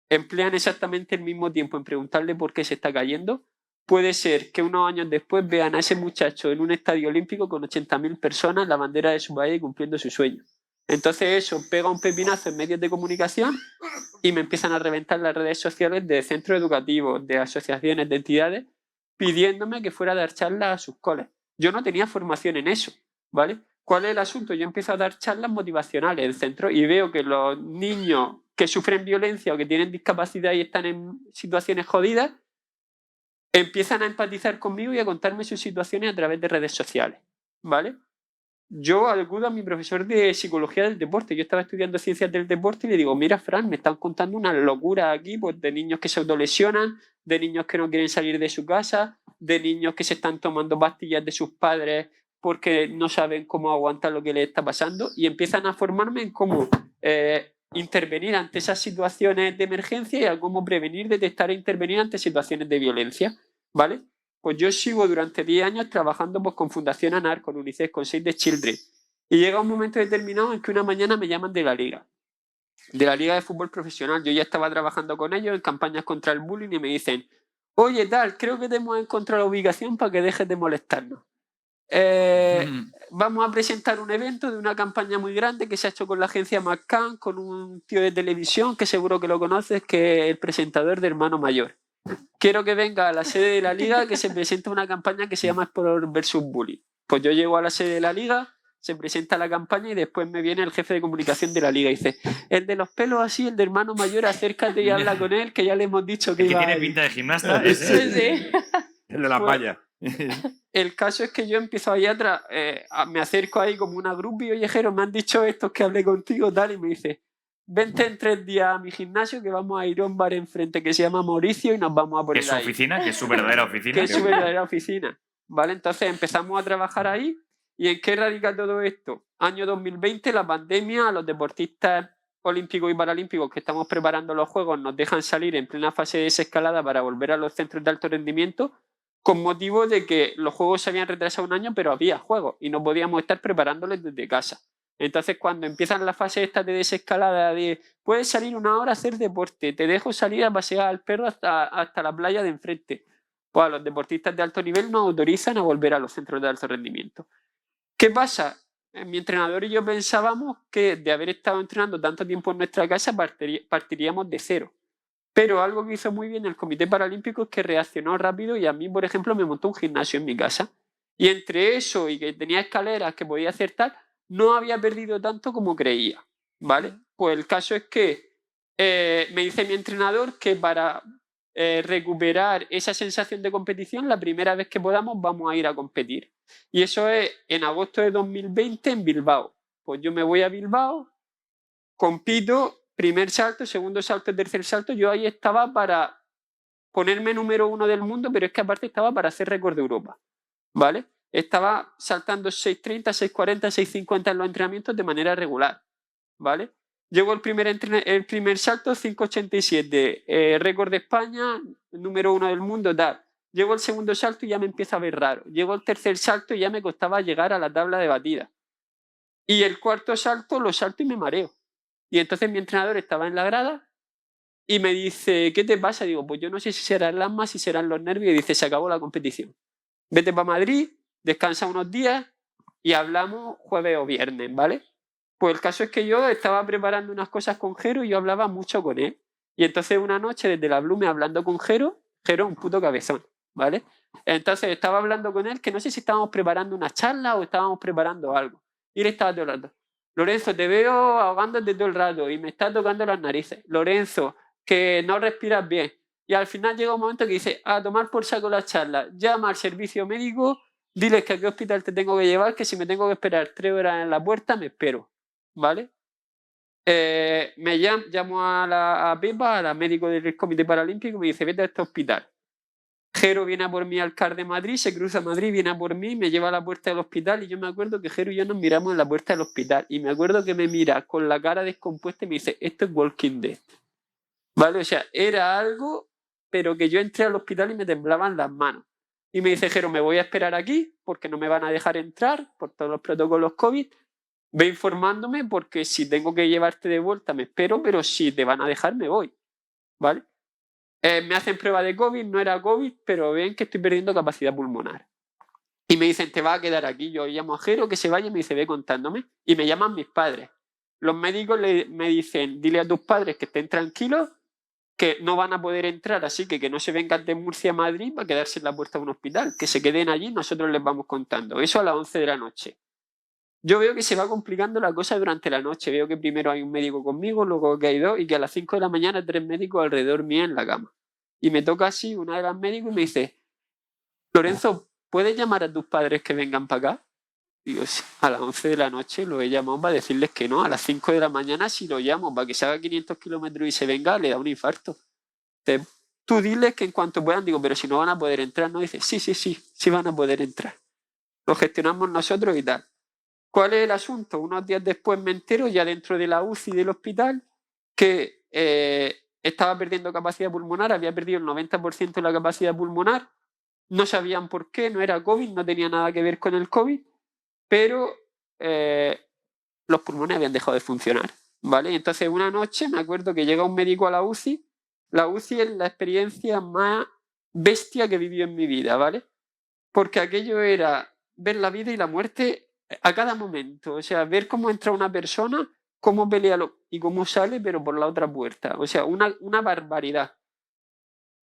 emplean exactamente el mismo tiempo en preguntarle por qué se está cayendo, puede ser que unos años después vean a ese muchacho en un estadio olímpico con 80.000 personas, la bandera de su país cumpliendo su sueño. Entonces eso pega un pepinazo en medios de comunicación y me empiezan a reventar las redes sociales de centros educativos, de asociaciones, de entidades, pidiéndome que fuera a dar charlas a sus coles. Yo no tenía formación en eso, ¿vale? ¿Cuál es el asunto? Yo empiezo a dar charlas motivacionales en centro y veo que los niños que sufren violencia o que tienen discapacidad y están en situaciones jodidas, empiezan a empatizar conmigo y a contarme sus situaciones a través de redes sociales, ¿vale? Yo acudo a mi profesor de psicología del deporte. Yo estaba estudiando ciencias del deporte y le digo, mira, Fran, me están contando una locura aquí, pues de niños que se autolesionan, de niños que no quieren salir de su casa, de niños que se están tomando pastillas de sus padres porque no saben cómo aguantar lo que les está pasando y empiezan a formarme en cómo intervenir ante esas situaciones de emergencia y a cómo prevenir, detectar e intervenir ante situaciones de violencia, ¿vale? Pues yo sigo durante 10 años trabajando pues, con Fundación ANAR, con UNICEF, con Save the Children. Y llega un momento determinado en que una mañana me llaman de la Liga de Fútbol Profesional. Yo ya estaba trabajando con ellos en campañas contra el bullying y me dicen, oye, tal, creo que te hemos encontrado la ubicación para que dejes de molestarnos. Vamos a presentar un evento de una campaña muy grande que se ha hecho con la agencia McCann, con un tío de televisión que seguro que lo conoces, que es el presentador de Hermano Mayor. Quiero que venga a la sede de la Liga que se presenta una campaña que se llama Sport vs Bullying. Pues yo llego a la sede de la Liga, se presenta la campaña y después me viene el jefe de comunicación de la Liga y dice, el de los pelos así, el de Hermano Mayor, acércate y habla con él, que ya le hemos dicho que El que iba tiene a ir". pinta de gimnasta. Sí. El de las Pues- vallas. El caso es que yo empiezo ahí atrás, me acerco ahí como una groupie, oye, Jero, me han dicho estos que hablé contigo, tal, y me dice, vente en 3 días a mi gimnasio que vamos a ir a un bar enfrente que se llama Mauricio y nos vamos a Que poner es su ahí. oficina, que es su verdadera oficina. Que es su verdadera oficina. ¿Vale? Entonces empezamos a trabajar ahí. ¿Y en qué radica todo esto? Año 2020, la pandemia, a los deportistas olímpicos y paralímpicos que estamos preparando los Juegos nos dejan salir en plena fase de desescalada para volver a los centros de alto rendimiento con motivo de que los Juegos se habían retrasado un año, pero había Juegos y no podíamos estar preparándoles desde casa. Entonces, cuando empiezan la fase esta de desescalada de puedes salir 1 hora a hacer deporte, te dejo salir a pasear al perro hasta la playa de enfrente, pues a los deportistas de alto nivel nos autorizan a volver a los centros de alto rendimiento. ¿Qué pasa? Mi entrenador y yo pensábamos que de haber estado entrenando tanto tiempo en nuestra casa partiríamos de cero. Pero algo que hizo muy bien el Comité Paralímpico es que reaccionó rápido y a mí, por ejemplo, me montó un gimnasio en mi casa. Y entre eso y que tenía escaleras que podía hacer tal, no había perdido tanto como creía, ¿vale? Pues el caso es que me dice mi entrenador que para recuperar esa sensación de competición, la primera vez que podamos vamos a ir a competir. Y eso es en agosto de 2020 en Bilbao. Pues yo me voy a Bilbao, compito, primer salto, segundo salto, tercer salto. Yo ahí estaba para ponerme número 1 del mundo, pero es que aparte estaba para hacer récord de Europa, ¿vale? Estaba saltando 6.30, 6.40, 6.50 en los entrenamientos de manera regular, ¿vale? Llegó el primer salto, 5.87, récord de España, número 1 del mundo, tal. Llegó el segundo salto y ya me empieza a ver raro. Llegó el tercer salto y ya me costaba llegar a la tabla de batida. Y el cuarto salto lo salto y me mareo. Y entonces mi entrenador estaba en la grada y me dice, ¿qué te pasa? Digo, pues yo no sé si serán las asmas, si serán los nervios. Y dice, se acabó la competición. Vete para Madrid, descansa unos días y hablamos jueves o viernes, ¿vale? Pues el caso es que yo estaba preparando unas cosas con Jero y yo hablaba mucho con él. Y entonces una noche desde la Blume hablando con Jero un puto cabezón, ¿vale? Entonces estaba hablando con él que no sé si estábamos preparando una charla o estábamos preparando algo. Y él estaba todo el rato, Lorenzo, te veo ahogándote todo el rato y me está tocando las narices. Lorenzo, que no respiras bien. Y al final llega un momento que dice, a tomar por saco la charla, llama al servicio médico, diles que a qué hospital te tengo que llevar, que si me tengo que esperar 3 horas en la puerta, me espero, ¿vale? Me llamo a Pepa, a la médico del Comité Paralímpico, y me dice, vete a este hospital. Jero viene a por mí al CAR de Madrid, se cruza a Madrid, viene a por mí, me lleva a la puerta del hospital y yo me acuerdo que Jero y yo nos miramos en la puerta del hospital y me acuerdo que me mira con la cara descompuesta y me dice, esto es Walking Dead. ¿Vale? O sea, era algo, pero que yo entré al hospital y me temblaban las manos. Y me dice Jero, me voy a esperar aquí porque no me van a dejar entrar por todos los protocolos COVID. Ve informándome porque si tengo que llevarte de vuelta me espero, pero si te van a dejar me voy. ¿Vale? Me hacen prueba de COVID, no era COVID, pero ven que estoy perdiendo capacidad pulmonar. Y me dicen, te vas a quedar aquí. Yo llamo a Jero que se vaya y me dice, ve contándome. Y me llaman mis padres. Los médicos me dicen, dile a tus padres que estén tranquilos, que no van a poder entrar, así que no se vengan de Murcia a Madrid para quedarse en la puerta de un hospital, que se queden allí, nosotros les vamos contando. Eso a las 11 de la noche. Yo veo que se va complicando la cosa durante la noche. Veo que primero hay un médico conmigo, luego que hay 2 y que a las 5 de la mañana 3 médicos alrededor mío en la cama. Y me toca así una de las médicos y me dice, Lorenzo, ¿puedes llamar a tus padres que vengan para acá? Digo, sí, a las 11 de la noche lo he llamado para decirles que no. A las 5 de la mañana si lo llamo para que se haga 500 kilómetros y se venga, le da un infarto. Entonces, tú diles que en cuanto puedan, digo, pero si no van a poder entrar, no, dice, sí van a poder entrar. Lo gestionamos nosotros y tal. ¿Cuál es el asunto? Unos días después me entero, ya dentro de la UCI del hospital, que estaba perdiendo capacidad pulmonar, había perdido el 90% de la capacidad pulmonar, no sabían por qué, no era COVID, no tenía nada que ver con el COVID, pero los pulmones habían dejado de funcionar, ¿vale? Entonces una noche me acuerdo que llega un médico a la UCI es la experiencia más bestia que he vivido en mi vida, ¿vale? Porque aquello era ver la vida y la muerte a cada momento, o sea, ver cómo entra una persona, cómo pelea y cómo sale, pero por la otra puerta, o sea, una barbaridad.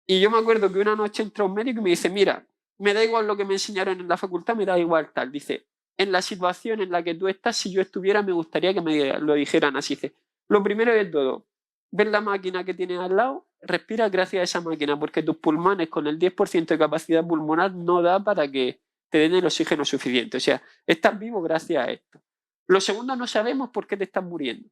Y yo me acuerdo que una noche entró un médico y me dice, mira, me da igual lo que me enseñaron en la facultad, me da igual tal, dice, en la situación en la que tú estás, si yo estuviera, me gustaría que me lo dijeran así, dice, lo primero de todo, ves la máquina que tienes al lado, respira gracias a esa máquina, porque tus pulmones con el 10% de capacidad pulmonar no da para que te den el oxígeno suficiente. O sea, estás vivo gracias a esto. Lo segundo, no sabemos por qué te estás muriendo.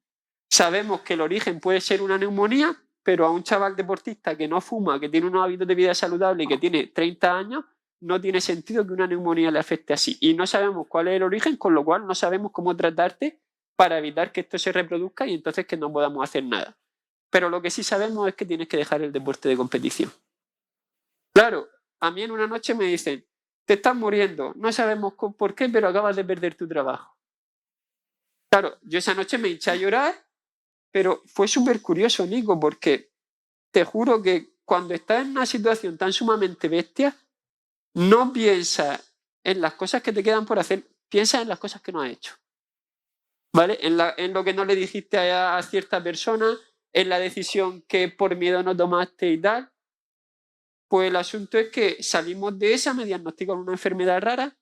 sabemos que el origen puede ser una neumonía, pero a un chaval deportista que no fuma, que tiene unos hábitos de vida saludable y que tiene 30 años, no tiene sentido que una neumonía le afecte así. Y no sabemos cuál es el origen, con lo cual no sabemos cómo tratarte para evitar que esto se reproduzca y entonces que no podamos hacer nada. Pero lo que sí sabemos es que tienes que dejar el deporte de competición. Claro, a mí en una noche me dicen, te estás muriendo, no sabemos por qué, pero acabas de perder tu trabajo. Claro, yo esa noche me hinché a llorar, pero fue súper curioso, Nico, porque te juro que cuando estás en una situación tan sumamente bestia, no piensas en las cosas que te quedan por hacer, piensas en las cosas que no has hecho. ¿Vale? En lo que no le dijiste a cierta persona, en la decisión que por miedo no tomaste y tal. Pues el asunto es que salimos de esa, me diagnostican una enfermedad rara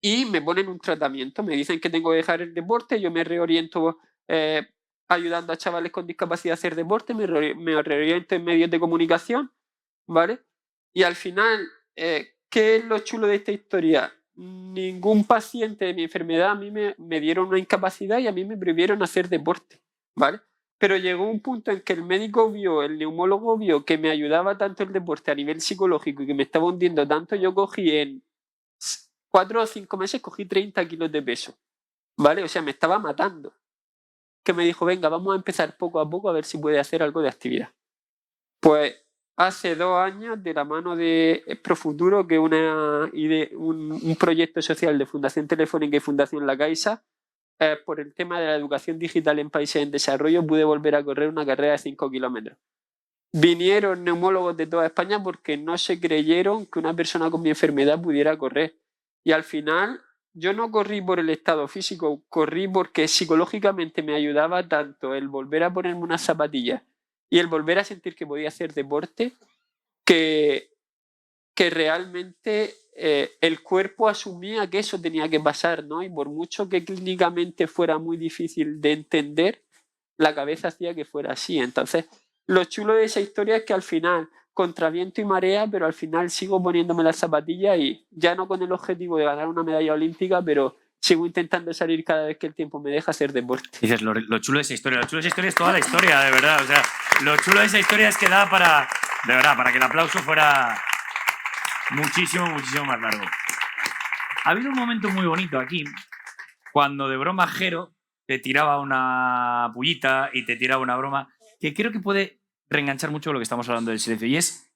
y me ponen un tratamiento. Me dicen que tengo que dejar el deporte, yo me reoriento ayudando a chavales con discapacidad a hacer deporte, me reoriento en medios de comunicación, ¿vale? Y al final, ¿qué es lo chulo de esta historia? Ningún paciente de mi enfermedad a mí me dieron una incapacidad y a mí me prohibieron hacer deporte, ¿vale? Pero llegó un punto en que el médico vio, el neumólogo vio que me ayudaba tanto el deporte a nivel psicológico y que me estaba hundiendo tanto, yo cogí en 4 o 5 meses, cogí 30 kilos de peso, ¿vale? O sea, me estaba matando. Que me dijo, venga, vamos a empezar poco a poco a ver si puede hacer algo de actividad. Pues hace 2 años, de la mano de Profuturo, que es un proyecto social de Fundación Telefónica y Fundación La Caixa, por el tema de la educación digital en países en desarrollo, pude volver a correr una carrera de 5 kilómetros. Vinieron neumólogos de toda España porque no se creyeron que una persona con mi enfermedad pudiera correr. Y al final, yo no corrí por el estado físico, corrí porque psicológicamente me ayudaba tanto el volver a ponerme unas zapatillas y el volver a sentir que podía hacer deporte, que realmente el cuerpo asumía que eso tenía que pasar, ¿no? Y por mucho que clínicamente fuera muy difícil de entender, la cabeza hacía que fuera así. Entonces, lo chulo de esa historia es que al final, contra viento y marea, pero al final sigo poniéndome las zapatillas y ya no con el objetivo de ganar una medalla olímpica, pero sigo intentando salir cada vez que el tiempo me deja hacer deporte. Dices, lo chulo de esa historia. Lo chulo de esa historia es toda la historia, de verdad. O sea, lo chulo de esa historia es que da para, de verdad, para que el aplauso fuera muchísimo, muchísimo más largo. Ha habido un momento muy bonito aquí, cuando de broma Jero te tiraba una pullita y te tiraba una broma, que creo que puede reenganchar mucho lo que estamos hablando del silencio, y es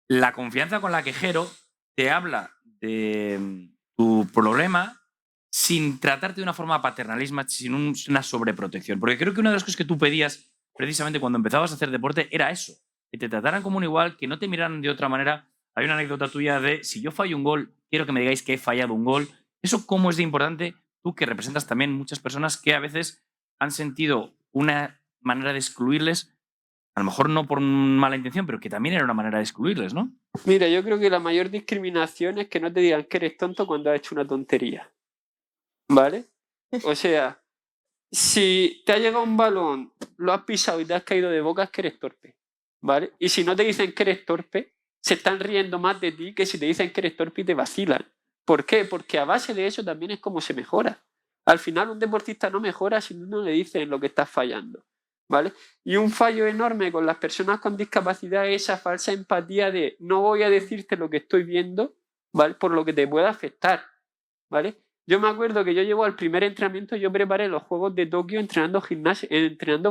la confianza con la que Jero te habla de tu problema sin tratarte de una forma paternalista, sin una sobreprotección. Porque creo que una de las cosas que tú pedías precisamente cuando empezabas a hacer deporte era eso, que te trataran como un igual, que no te miraran de otra manera. Hay una anécdota tuya de, si yo fallo un gol, quiero que me digáis que he fallado un gol. Eso cómo es de importante, tú que representas también muchas personas que a veces han sentido una manera de excluirles, a lo mejor no por mala intención, pero que también era una manera de excluirles, ¿no? Mira, yo creo que la mayor discriminación es que no te digan que eres tonto cuando has hecho una tontería, ¿vale? O sea, si te ha llegado un balón, lo has pisado y te has caído de boca, es que eres torpe, ¿vale? Y si no te dicen que eres torpe, se están riendo más de ti que si te dicen que eres torpe y te vacilan. ¿Por qué? Porque a base de eso también es como se mejora. Al final un deportista no mejora si no le dicen lo que estás fallando, ¿vale? Y un fallo enorme con las personas con discapacidad es esa falsa empatía de no voy a decirte lo que estoy viendo, ¿vale? Por lo que te pueda afectar, ¿vale? Yo me acuerdo que yo llevo al primer entrenamiento, yo preparé los Juegos de Tokio entrenando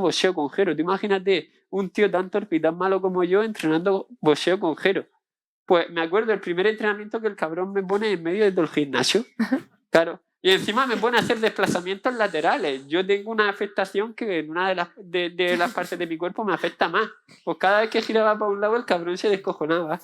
boxeo con Jero. Tú imagínate un tío tan torpe y tan malo como yo entrenando boxeo con Jero. Pues me acuerdo el primer entrenamiento que el cabrón me pone en medio de todo el gimnasio. Claro. Y encima me pone a hacer desplazamientos laterales. Yo tengo una afectación que en una de las partes de mi cuerpo me afecta más. Pues cada vez que giraba para un lado el cabrón se descojonaba.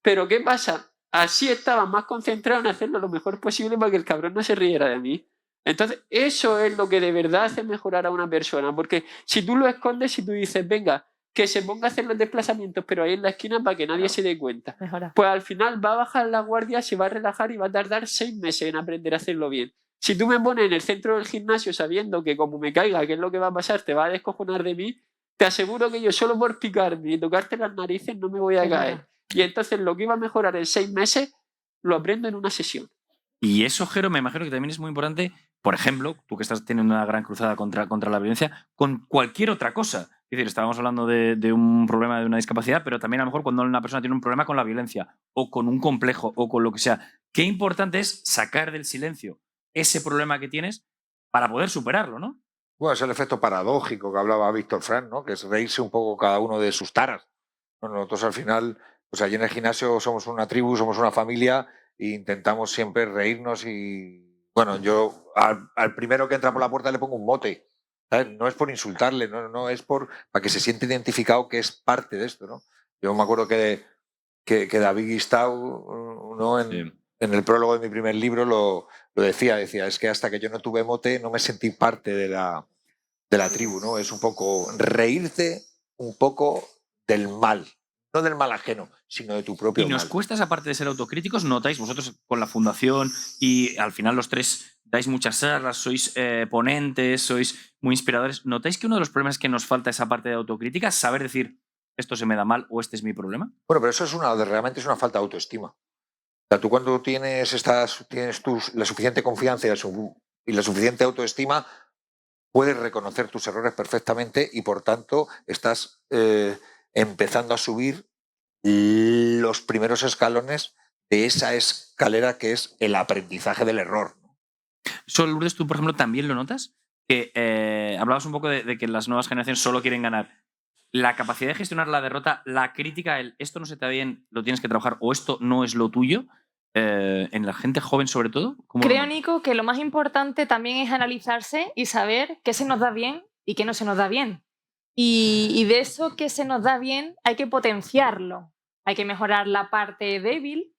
Pero ¿qué pasa? Así estaba más concentrado en hacerlo lo mejor posible para que el cabrón no se riera de mí. Entonces, eso es lo que de verdad hace mejorar a una persona. Porque si tú lo escondes, si tú dices, venga, que se ponga a hacer los desplazamientos, pero ahí en la esquina para que nadie se dé cuenta, pues al final va a bajar la guardia, se va a relajar y va a tardar 6 meses en aprender a hacerlo bien. Si tú me pones en el centro del gimnasio sabiendo que como me caiga, qué es lo que va a pasar, te va a descojonar de mí, te aseguro que yo solo por picarme y tocarte las narices no me voy a caer. Y entonces lo que iba a mejorar en 6 meses lo aprendo en una sesión. Y eso, Jero, me imagino que también es muy importante por ejemplo, tú que estás teniendo una gran cruzada contra la violencia, con cualquier otra cosa. Es decir, estábamos hablando de un problema de una discapacidad, pero también a lo mejor cuando una persona tiene un problema con la violencia o con un complejo o con lo que sea. Qué importante es sacar del silencio ese problema que tienes para poder superarlo, ¿no? Bueno, es el efecto paradójico que hablaba Víctor Frank, ¿no? Que es reírse un poco cada uno de sus taras. Bueno, nosotros al final, pues allí en el gimnasio somos una tribu, somos una familia e intentamos siempre reírnos y, bueno, yo al primero que entra por la puerta le pongo un mote. ¿Sabes? No es por insultarle, no es para que se siente identificado que es parte de esto, ¿no? Yo me acuerdo que David Guistau, ¿no? En el prólogo de mi primer libro lo decía, es que hasta que yo no tuve mote no me sentí parte de la tribu, ¿no? Es un poco reírte un poco del mal, no del mal ajeno, sino de tu propio mal. ¿Y nos cuesta esa parte de ser autocríticos? ¿Notáis vosotros con la fundación y al final los tres dais muchas charlas, sois ponentes, sois muy inspiradores? ¿Notáis que uno de los problemas es que nos falta esa parte de autocrítica? Saber decir, esto se me da mal o este es mi problema. Bueno, pero eso realmente es una falta de autoestima. O sea, tú cuando tienes la suficiente confianza y la suficiente autoestima, puedes reconocer tus errores perfectamente y, por tanto, estás empezando a subir los primeros escalones de esa escalera que es el aprendizaje del error. Eso, Lourdes, tú, por ejemplo, ¿también lo notas? Que hablabas un poco de que las nuevas generaciones solo quieren ganar. La capacidad de gestionar la derrota, la crítica, esto no se te da bien, lo tienes que trabajar, o esto no es lo tuyo, en la gente joven sobre todo. Creo, Nico, que lo más importante también es analizarse y saber qué se nos da bien y qué no se nos da bien. Y de eso que se nos da bien hay que potenciarlo. Hay que mejorar la parte débil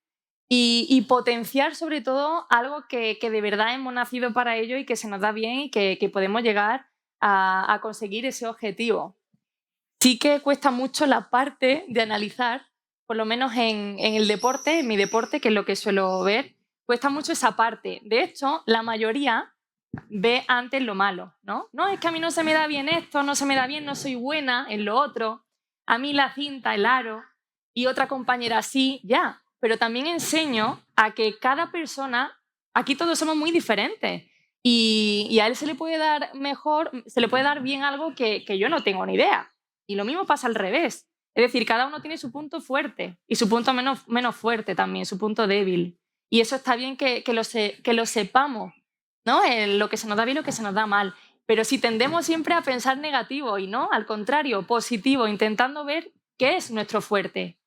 y potenciar sobre todo algo que de verdad hemos nacido para ello y que se nos da bien y que podemos llegar a conseguir ese objetivo. Sí que cuesta mucho la parte de analizar, por lo menos en el deporte, en mi deporte, que es lo que suelo ver, cuesta mucho esa parte. De hecho, la mayoría ve antes lo malo, ¿no? No, es que a mí no se me da bien esto, no se me da bien, no soy buena en lo otro, a mí la cinta, el aro, y otra compañera sí, ya. Pero también enseño a que cada persona, aquí todos somos muy diferentes, y a él se le puede dar mejor, se le puede dar bien algo que yo no tengo ni idea. Y lo mismo pasa al revés. Es decir, cada uno tiene su punto fuerte y su punto menos fuerte también, su punto débil. Y eso está bien que lo sepamos, ¿no? Lo que se nos da bien y lo que se nos da mal. Pero si tendemos siempre a pensar negativo y no, al contrario, positivo, intentando ver qué es nuestro fuerte.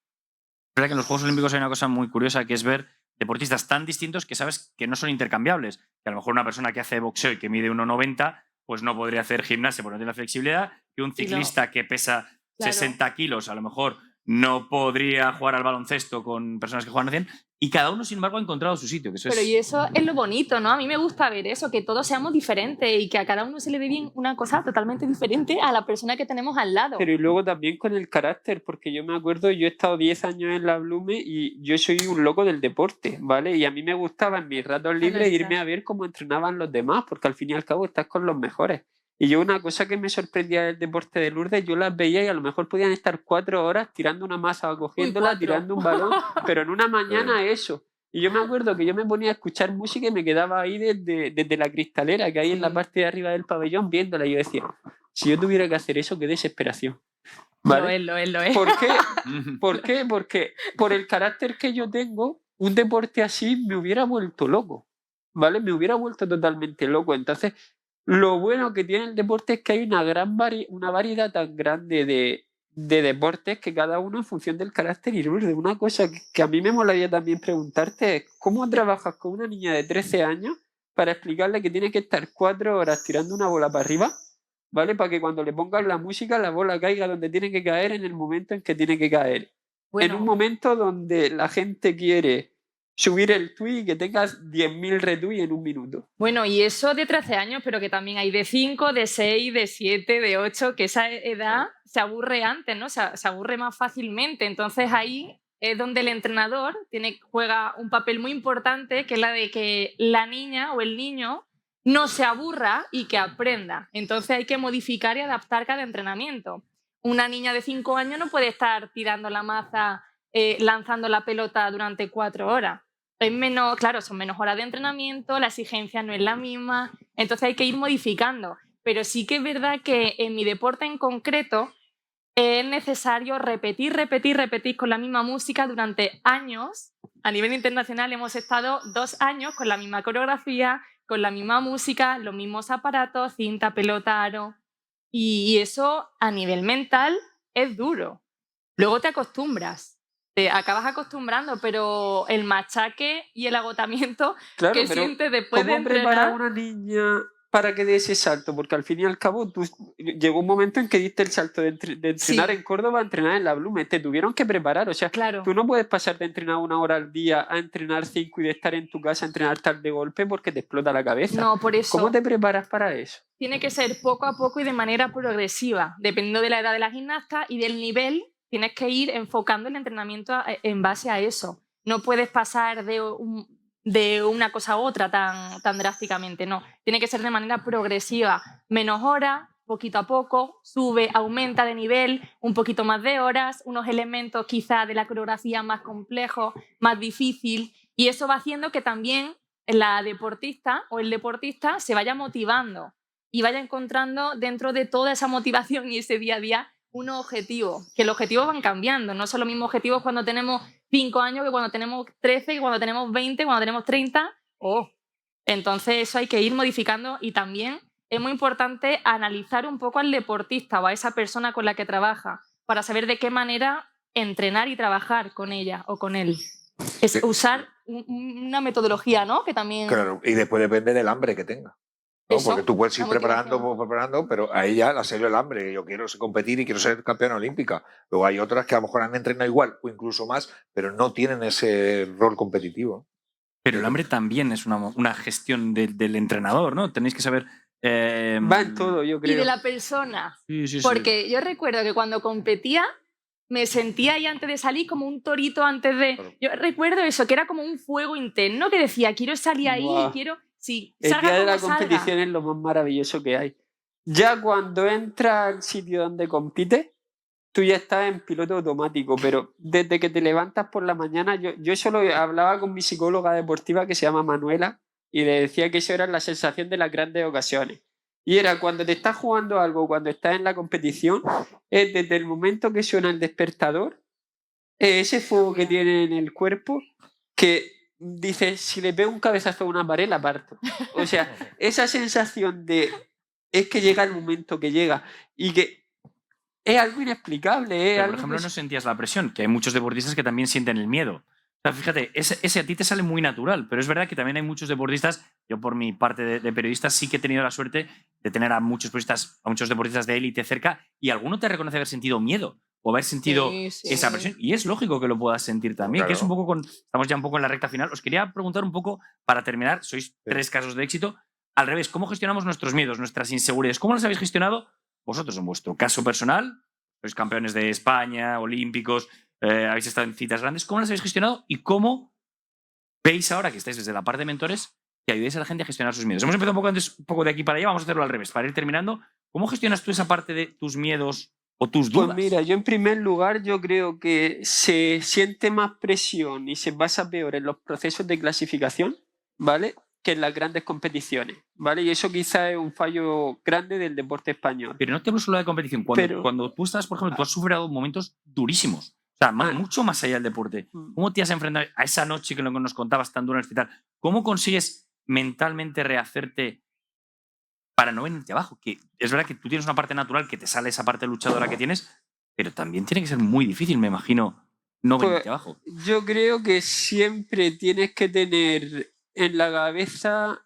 Es verdad que en los Juegos Olímpicos hay una cosa muy curiosa que es ver deportistas tan distintos que sabes que no son intercambiables. Que a lo mejor una persona que hace boxeo y que mide 1,90 pues no podría hacer gimnasia porque no tiene la flexibilidad, que un ciclista que pesa 60 kilos a lo mejor no podría jugar al baloncesto con personas que juegan a 100, y cada uno, sin embargo, ha encontrado su sitio. Y eso es lo bonito, ¿no? A mí me gusta ver eso, que todos seamos diferentes y que a cada uno se le dé bien una cosa totalmente diferente a la persona que tenemos al lado. Pero y luego también con el carácter, porque yo me acuerdo, yo he estado 10 años en la Blume y yo soy un loco del deporte, ¿vale? Y a mí me gustaba en mis ratos libres irme a ver cómo entrenaban los demás, porque al fin y al cabo estás con los mejores. Y yo una cosa que me sorprendía del deporte de Lourdes, yo las veía y a lo mejor podían estar 4 horas tirando una masa o cogiéndola, tirando un balón, pero en una mañana eso. Y yo me acuerdo que yo me ponía a escuchar música y me quedaba ahí desde la cristalera que hay en la parte de arriba del pabellón viéndola. Y yo decía, si yo tuviera que hacer eso, qué desesperación. ¿Vale? Lo es. ¿Por qué? ¿Por qué? Porque por el carácter que yo tengo, un deporte así me hubiera vuelto loco. ¿Vale? Me hubiera vuelto totalmente loco. Entonces, lo bueno que tiene el deporte es que hay una variedad tan grande de deportes que cada uno en función del carácter y de una cosa que a mí me molaría también preguntarte es ¿cómo trabajas con una niña de 13 años para explicarle que tiene que estar 4 horas tirando una bola para arriba, ¿vale? Para que cuando le pongan la música la bola caiga donde tiene que caer en el momento en que tiene que caer. Bueno, en un momento donde la gente quiere subir el tweet y que tengas 10.000 retweets en un minuto. Bueno, y eso de 13 años, pero que también hay de 5, de 6, de 7, de 8, que esa edad se aburre antes, ¿no? Se aburre más fácilmente. Entonces ahí es donde el entrenador juega un papel muy importante, que es la de que la niña o el niño no se aburra y que aprenda. Entonces hay que modificar y adaptar cada entrenamiento. Una niña de 5 años no puede estar tirando la maza, lanzando la pelota durante 4 horas. es menos, claro, son menos horas de entrenamiento, la exigencia no es la misma, entonces hay que ir modificando. Pero sí que es verdad que en mi deporte en concreto es necesario repetir con la misma música durante años. A nivel internacional hemos estado 2 años con la misma coreografía, con la misma música, los mismos aparatos, cinta, pelota, aro. Y eso a nivel mental es duro. Luego te acostumbras, te acabas acostumbrando, pero el machaque y el agotamiento Claro, que pero sientes después de ¿cómo preparar a entrenar... una niña para que dé ese salto? Porque al fin y al cabo llegó un momento en que diste el salto de entrenar Sí. en Córdoba a entrenar en la Blume. Te tuvieron que preparar. O sea, Claro. tú no puedes pasar de entrenar 1 hora al día a entrenar 5 y de estar en tu casa a entrenar tal de golpe porque te explota la cabeza. No, por eso ¿Cómo te preparas para eso? tiene que ser poco a poco y de manera progresiva. Dependiendo de la edad de la gimnasta y del nivel, tienes que ir enfocando el entrenamiento en base a eso. No puedes pasar de una cosa a otra tan drásticamente, no. Tiene que ser de manera progresiva. Menos horas, poquito a poco, sube, aumenta de nivel, un poquito más de horas, unos elementos quizá de la coreografía más complejos, más difícil, y eso va haciendo que también la deportista o el deportista se vaya motivando y vaya encontrando dentro de toda esa motivación y ese día a día un objetivo, que los objetivos van cambiando, no son los mismos objetivos cuando tenemos 5 años que cuando tenemos 13, que cuando tenemos 20, cuando tenemos 30. Entonces eso hay que ir modificando y también es muy importante analizar un poco al deportista o a esa persona con la que trabaja para saber de qué manera entrenar y trabajar con ella o con él. Es Sí. usar una metodología, ¿no? Que también... Claro, y después depende del hambre que tenga. ¿no? Eso, Porque tú puedes ir la motivación. preparando, pero a ella la serio el hambre. Yo quiero competir y quiero ser campeona olímpica. Luego hay otras que a lo mejor han entrenado igual o incluso más, pero no tienen ese rol competitivo. Pero el hambre también es una gestión del entrenador, ¿no? Tenéis que saber... Va en todo, yo Y creo. de la persona. Sí. Porque yo recuerdo que cuando competía me sentía ahí antes de salir como un torito antes de... Claro. Yo recuerdo eso, que era como un fuego interno que decía, quiero salir ahí Buah. y quiero... Sí, El salga día de la como salga. competición es lo más maravilloso que hay. Ya cuando entras al sitio donde compites, tú ya estás en piloto automático, pero desde que te levantas por la mañana, yo solo hablaba con mi psicóloga deportiva que se llama Manuela y le decía que eso era la sensación de las grandes ocasiones. Y era cuando te estás jugando algo, cuando estás en la competición, es desde el momento que suena el despertador, ese fuego que tiene en el cuerpo, que dices, si le pego un cabezazo a una pared, la parto. O sea, esa sensación de es que llega el momento que llega y que es algo inexplicable. Pero, Algo por ejemplo, que no sentías la presión, que hay muchos deportistas que también sienten el miedo. O sea, fíjate, ese a ti te sale muy natural, pero es verdad que también hay muchos deportistas, yo por mi parte de periodista sí que he tenido la suerte de tener a muchos deportistas de élite cerca y alguno te reconoce haber sentido miedo o haber sentido Sí. esa presión. Y es lógico que lo puedas sentir también, Claro. que es un poco estamos ya un poco en la recta final. Os quería preguntar un poco, para terminar, sois 3 casos de éxito. Al revés, ¿cómo gestionamos nuestros miedos, nuestras inseguridades? ¿Cómo las habéis gestionado vosotros en vuestro caso personal? Sois campeones de España, olímpicos, habéis estado en citas grandes. ¿Cómo las habéis gestionado y cómo veis ahora que estáis desde la parte de mentores que ayudéis a la gente a gestionar sus miedos? Hemos empezado un poco de aquí para allá, vamos a hacerlo al revés. Para ir terminando, ¿cómo gestionas tú esa parte de tus miedos o tus dudas? Pues mira, yo en primer lugar yo creo que se siente más presión y se basa peor en los procesos de clasificación, ¿vale? Que en las grandes competiciones, ¿vale? Y eso quizá es un fallo grande del deporte español. Pero no te hablo solo de competición. Cuando tú estás, por ejemplo, tú has superado momentos durísimos. O sea, mucho más allá del deporte. ¿Cómo te has enfrentado a esa noche que nos contabas tan dura en el hospital? ¿Cómo consigues mentalmente rehacerte para no venirte abajo? Que es verdad que tú tienes una parte natural que te sale esa parte luchadora que tienes, pero también tiene que ser muy difícil, me imagino, no Pues, venirte abajo. Yo creo que siempre tienes que tener en la cabeza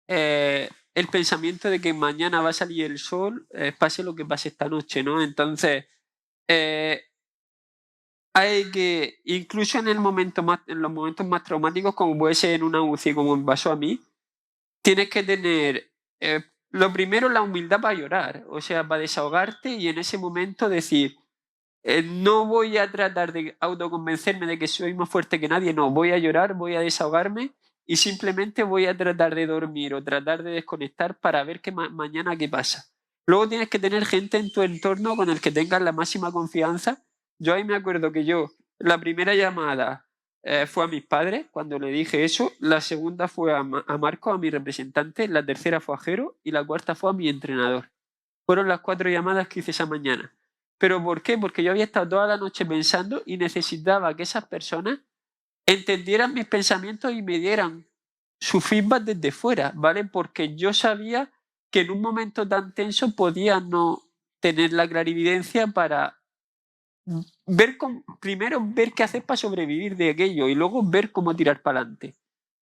el pensamiento de que mañana va a salir el sol, pase lo que pase esta noche, ¿no? Entonces, hay que, incluso en los momentos más traumáticos, como puede ser en una UCI, como me pasó a mí, tienes que tener, lo primero, la humildad para llorar, o sea, para desahogarte y en ese momento decir, no voy a tratar de autoconvencerme de que soy más fuerte que nadie, no, voy a llorar, voy a desahogarme y simplemente voy a tratar de dormir o tratar de desconectar para ver mañana qué pasa. Luego tienes que tener gente en tu entorno con el que tengas la máxima confianza. Yo ahí me acuerdo que la primera llamada fue a mis padres cuando le dije eso, la segunda fue a Marco, a mi representante, la tercera fue a Jero y la cuarta fue a mi entrenador. Fueron las 4 llamadas que hice esa mañana. ¿Pero por qué? Porque yo había estado toda la noche pensando y necesitaba que esas personas entendieran mis pensamientos y me dieran su feedback desde fuera, ¿vale? Porque yo sabía que en un momento tan tenso podía no tener la clarividencia para primero ver qué hacer para sobrevivir de aquello y luego ver cómo tirar para adelante,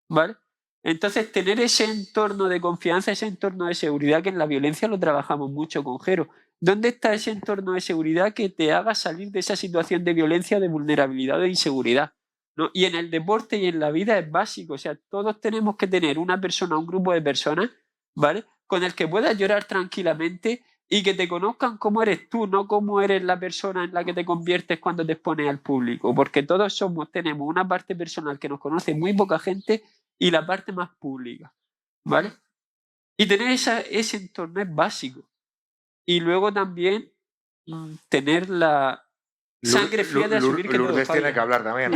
¿vale? Entonces tener ese entorno de confianza, ese entorno de seguridad, que en la violencia lo trabajamos mucho con Jero. ¿Dónde está ese entorno de seguridad que te haga salir de esa situación de violencia, de vulnerabilidad, de inseguridad, ¿no? Y en el deporte y en la vida es básico, o sea, todos tenemos que tener una persona, un grupo de personas, ¿vale? Con el que puedas llorar tranquilamente y que te conozcan cómo eres tú, no cómo eres la persona en la que te conviertes cuando te expones al público, porque todos tenemos una parte personal que nos conoce muy poca gente y la parte más pública, ¿vale? Y tener ese entorno es básico. Y luego también tener la sangre fría de asumir que todo Lourdes falla. tiene que hablar también.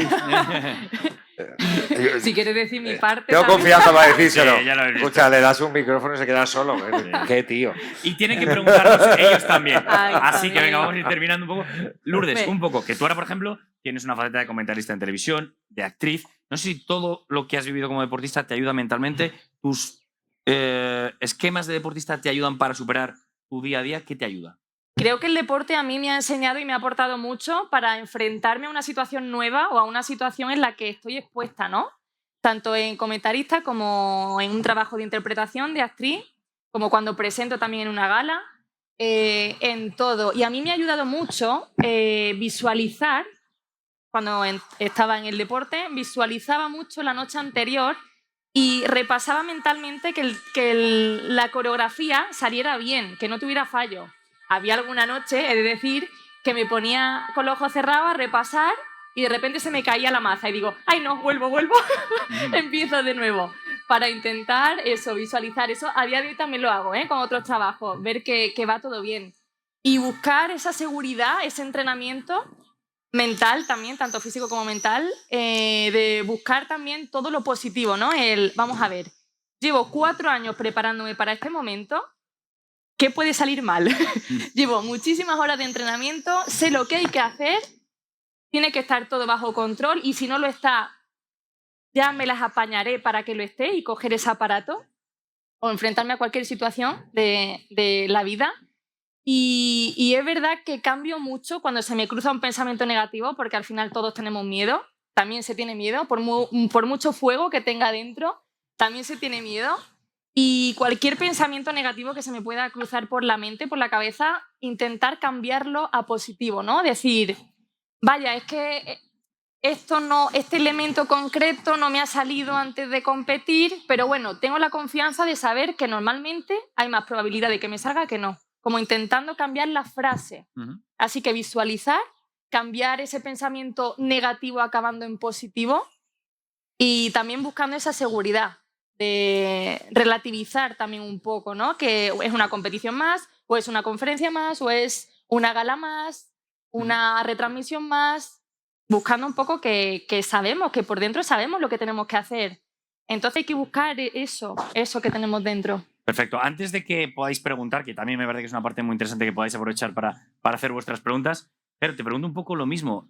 Si quieres decir mi parte. Tengo también. confianza para decírselo. Sí, ya lo he visto. Escucha, le das un micrófono y se queda solo. ¿Qué tío? Y tienen que preguntarnos ellos también. Ay, Así que también. venga, vamos a ir terminando un poco. Lourdes, Ve. un poco, que tú ahora, por ejemplo, tienes una faceta de comentarista en televisión, de actriz. No sé si todo lo que has vivido como deportista te ayuda mentalmente. ¿Tus esquemas de deportista te ayudan para superar tu día a día? ¿Qué te ayuda? Creo que el deporte a mí me ha enseñado y me ha aportado mucho para enfrentarme a una situación nueva o a una situación en la que estoy expuesta, ¿no? Tanto en comentarista como en un trabajo de interpretación, de actriz, como cuando presento también en una gala, en todo. Y a mí me ha ayudado mucho visualizar, cuando estaba en el deporte, visualizaba mucho la noche anterior y repasaba mentalmente que la coreografía saliera bien, que no tuviera fallo. Había alguna noche, he de decir, que me ponía con los ojos cerrados a repasar y de repente se me caía la maza y digo, ¡ay no, vuelvo! Empiezo de nuevo. Para intentar eso, visualizar eso. A día de hoy también lo hago, con otros trabajos, ver que va todo bien. Y buscar esa seguridad, ese entrenamiento mental también, tanto físico como mental, de buscar también todo lo positivo, ¿no? Vamos a ver, llevo 4 años preparándome para este momento, ¿qué puede salir mal? Llevo muchísimas horas de entrenamiento, sé lo que hay que hacer, tiene que estar todo bajo control y si no lo está, ya me las apañaré para que lo esté y coger ese aparato o enfrentarme a cualquier situación de la vida. Y es verdad que cambio mucho cuando se me cruza un pensamiento negativo, porque al final todos tenemos miedo, también se tiene miedo, por mucho fuego que tenga dentro, también se tiene miedo. Y cualquier pensamiento negativo que se me pueda cruzar por la mente, por la cabeza, intentar cambiarlo a positivo, ¿no? Decir, vaya, es que este elemento concreto no me ha salido antes de competir, pero bueno, tengo la confianza de saber que normalmente hay más probabilidad de que me salga que no. Como intentando cambiar la frase. Así que visualizar, cambiar ese pensamiento negativo acabando en positivo y también buscando esa seguridad de relativizar también un poco, ¿no? Que es una competición más, o es una conferencia más, o es una gala más, una retransmisión más, buscando un poco que sabemos, que por dentro sabemos lo que tenemos que hacer. Entonces hay que buscar eso que tenemos dentro. Perfecto. Antes de que podáis preguntar, que también me parece que es una parte muy interesante que podáis aprovechar para hacer vuestras preguntas, pero te pregunto un poco lo mismo.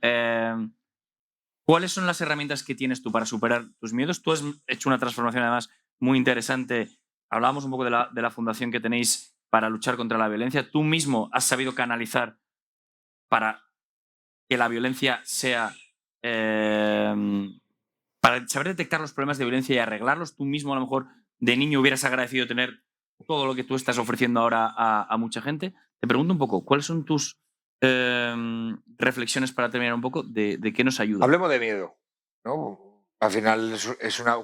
¿Cuáles son las herramientas que tienes tú para superar tus miedos? Tú has hecho una transformación además muy interesante. Hablábamos un poco de la fundación que tenéis para luchar contra la violencia. Tú mismo has sabido canalizar para que la violencia sea... para saber detectar los problemas de violencia y arreglarlos. Tú mismo a lo mejor de niño hubieras agradecido tener todo lo que tú estás ofreciendo ahora a mucha gente. Te pregunto un poco, ¿cuáles son tus reflexiones para terminar un poco de qué nos ayuda? Hablemos de miedo, ¿no? Al final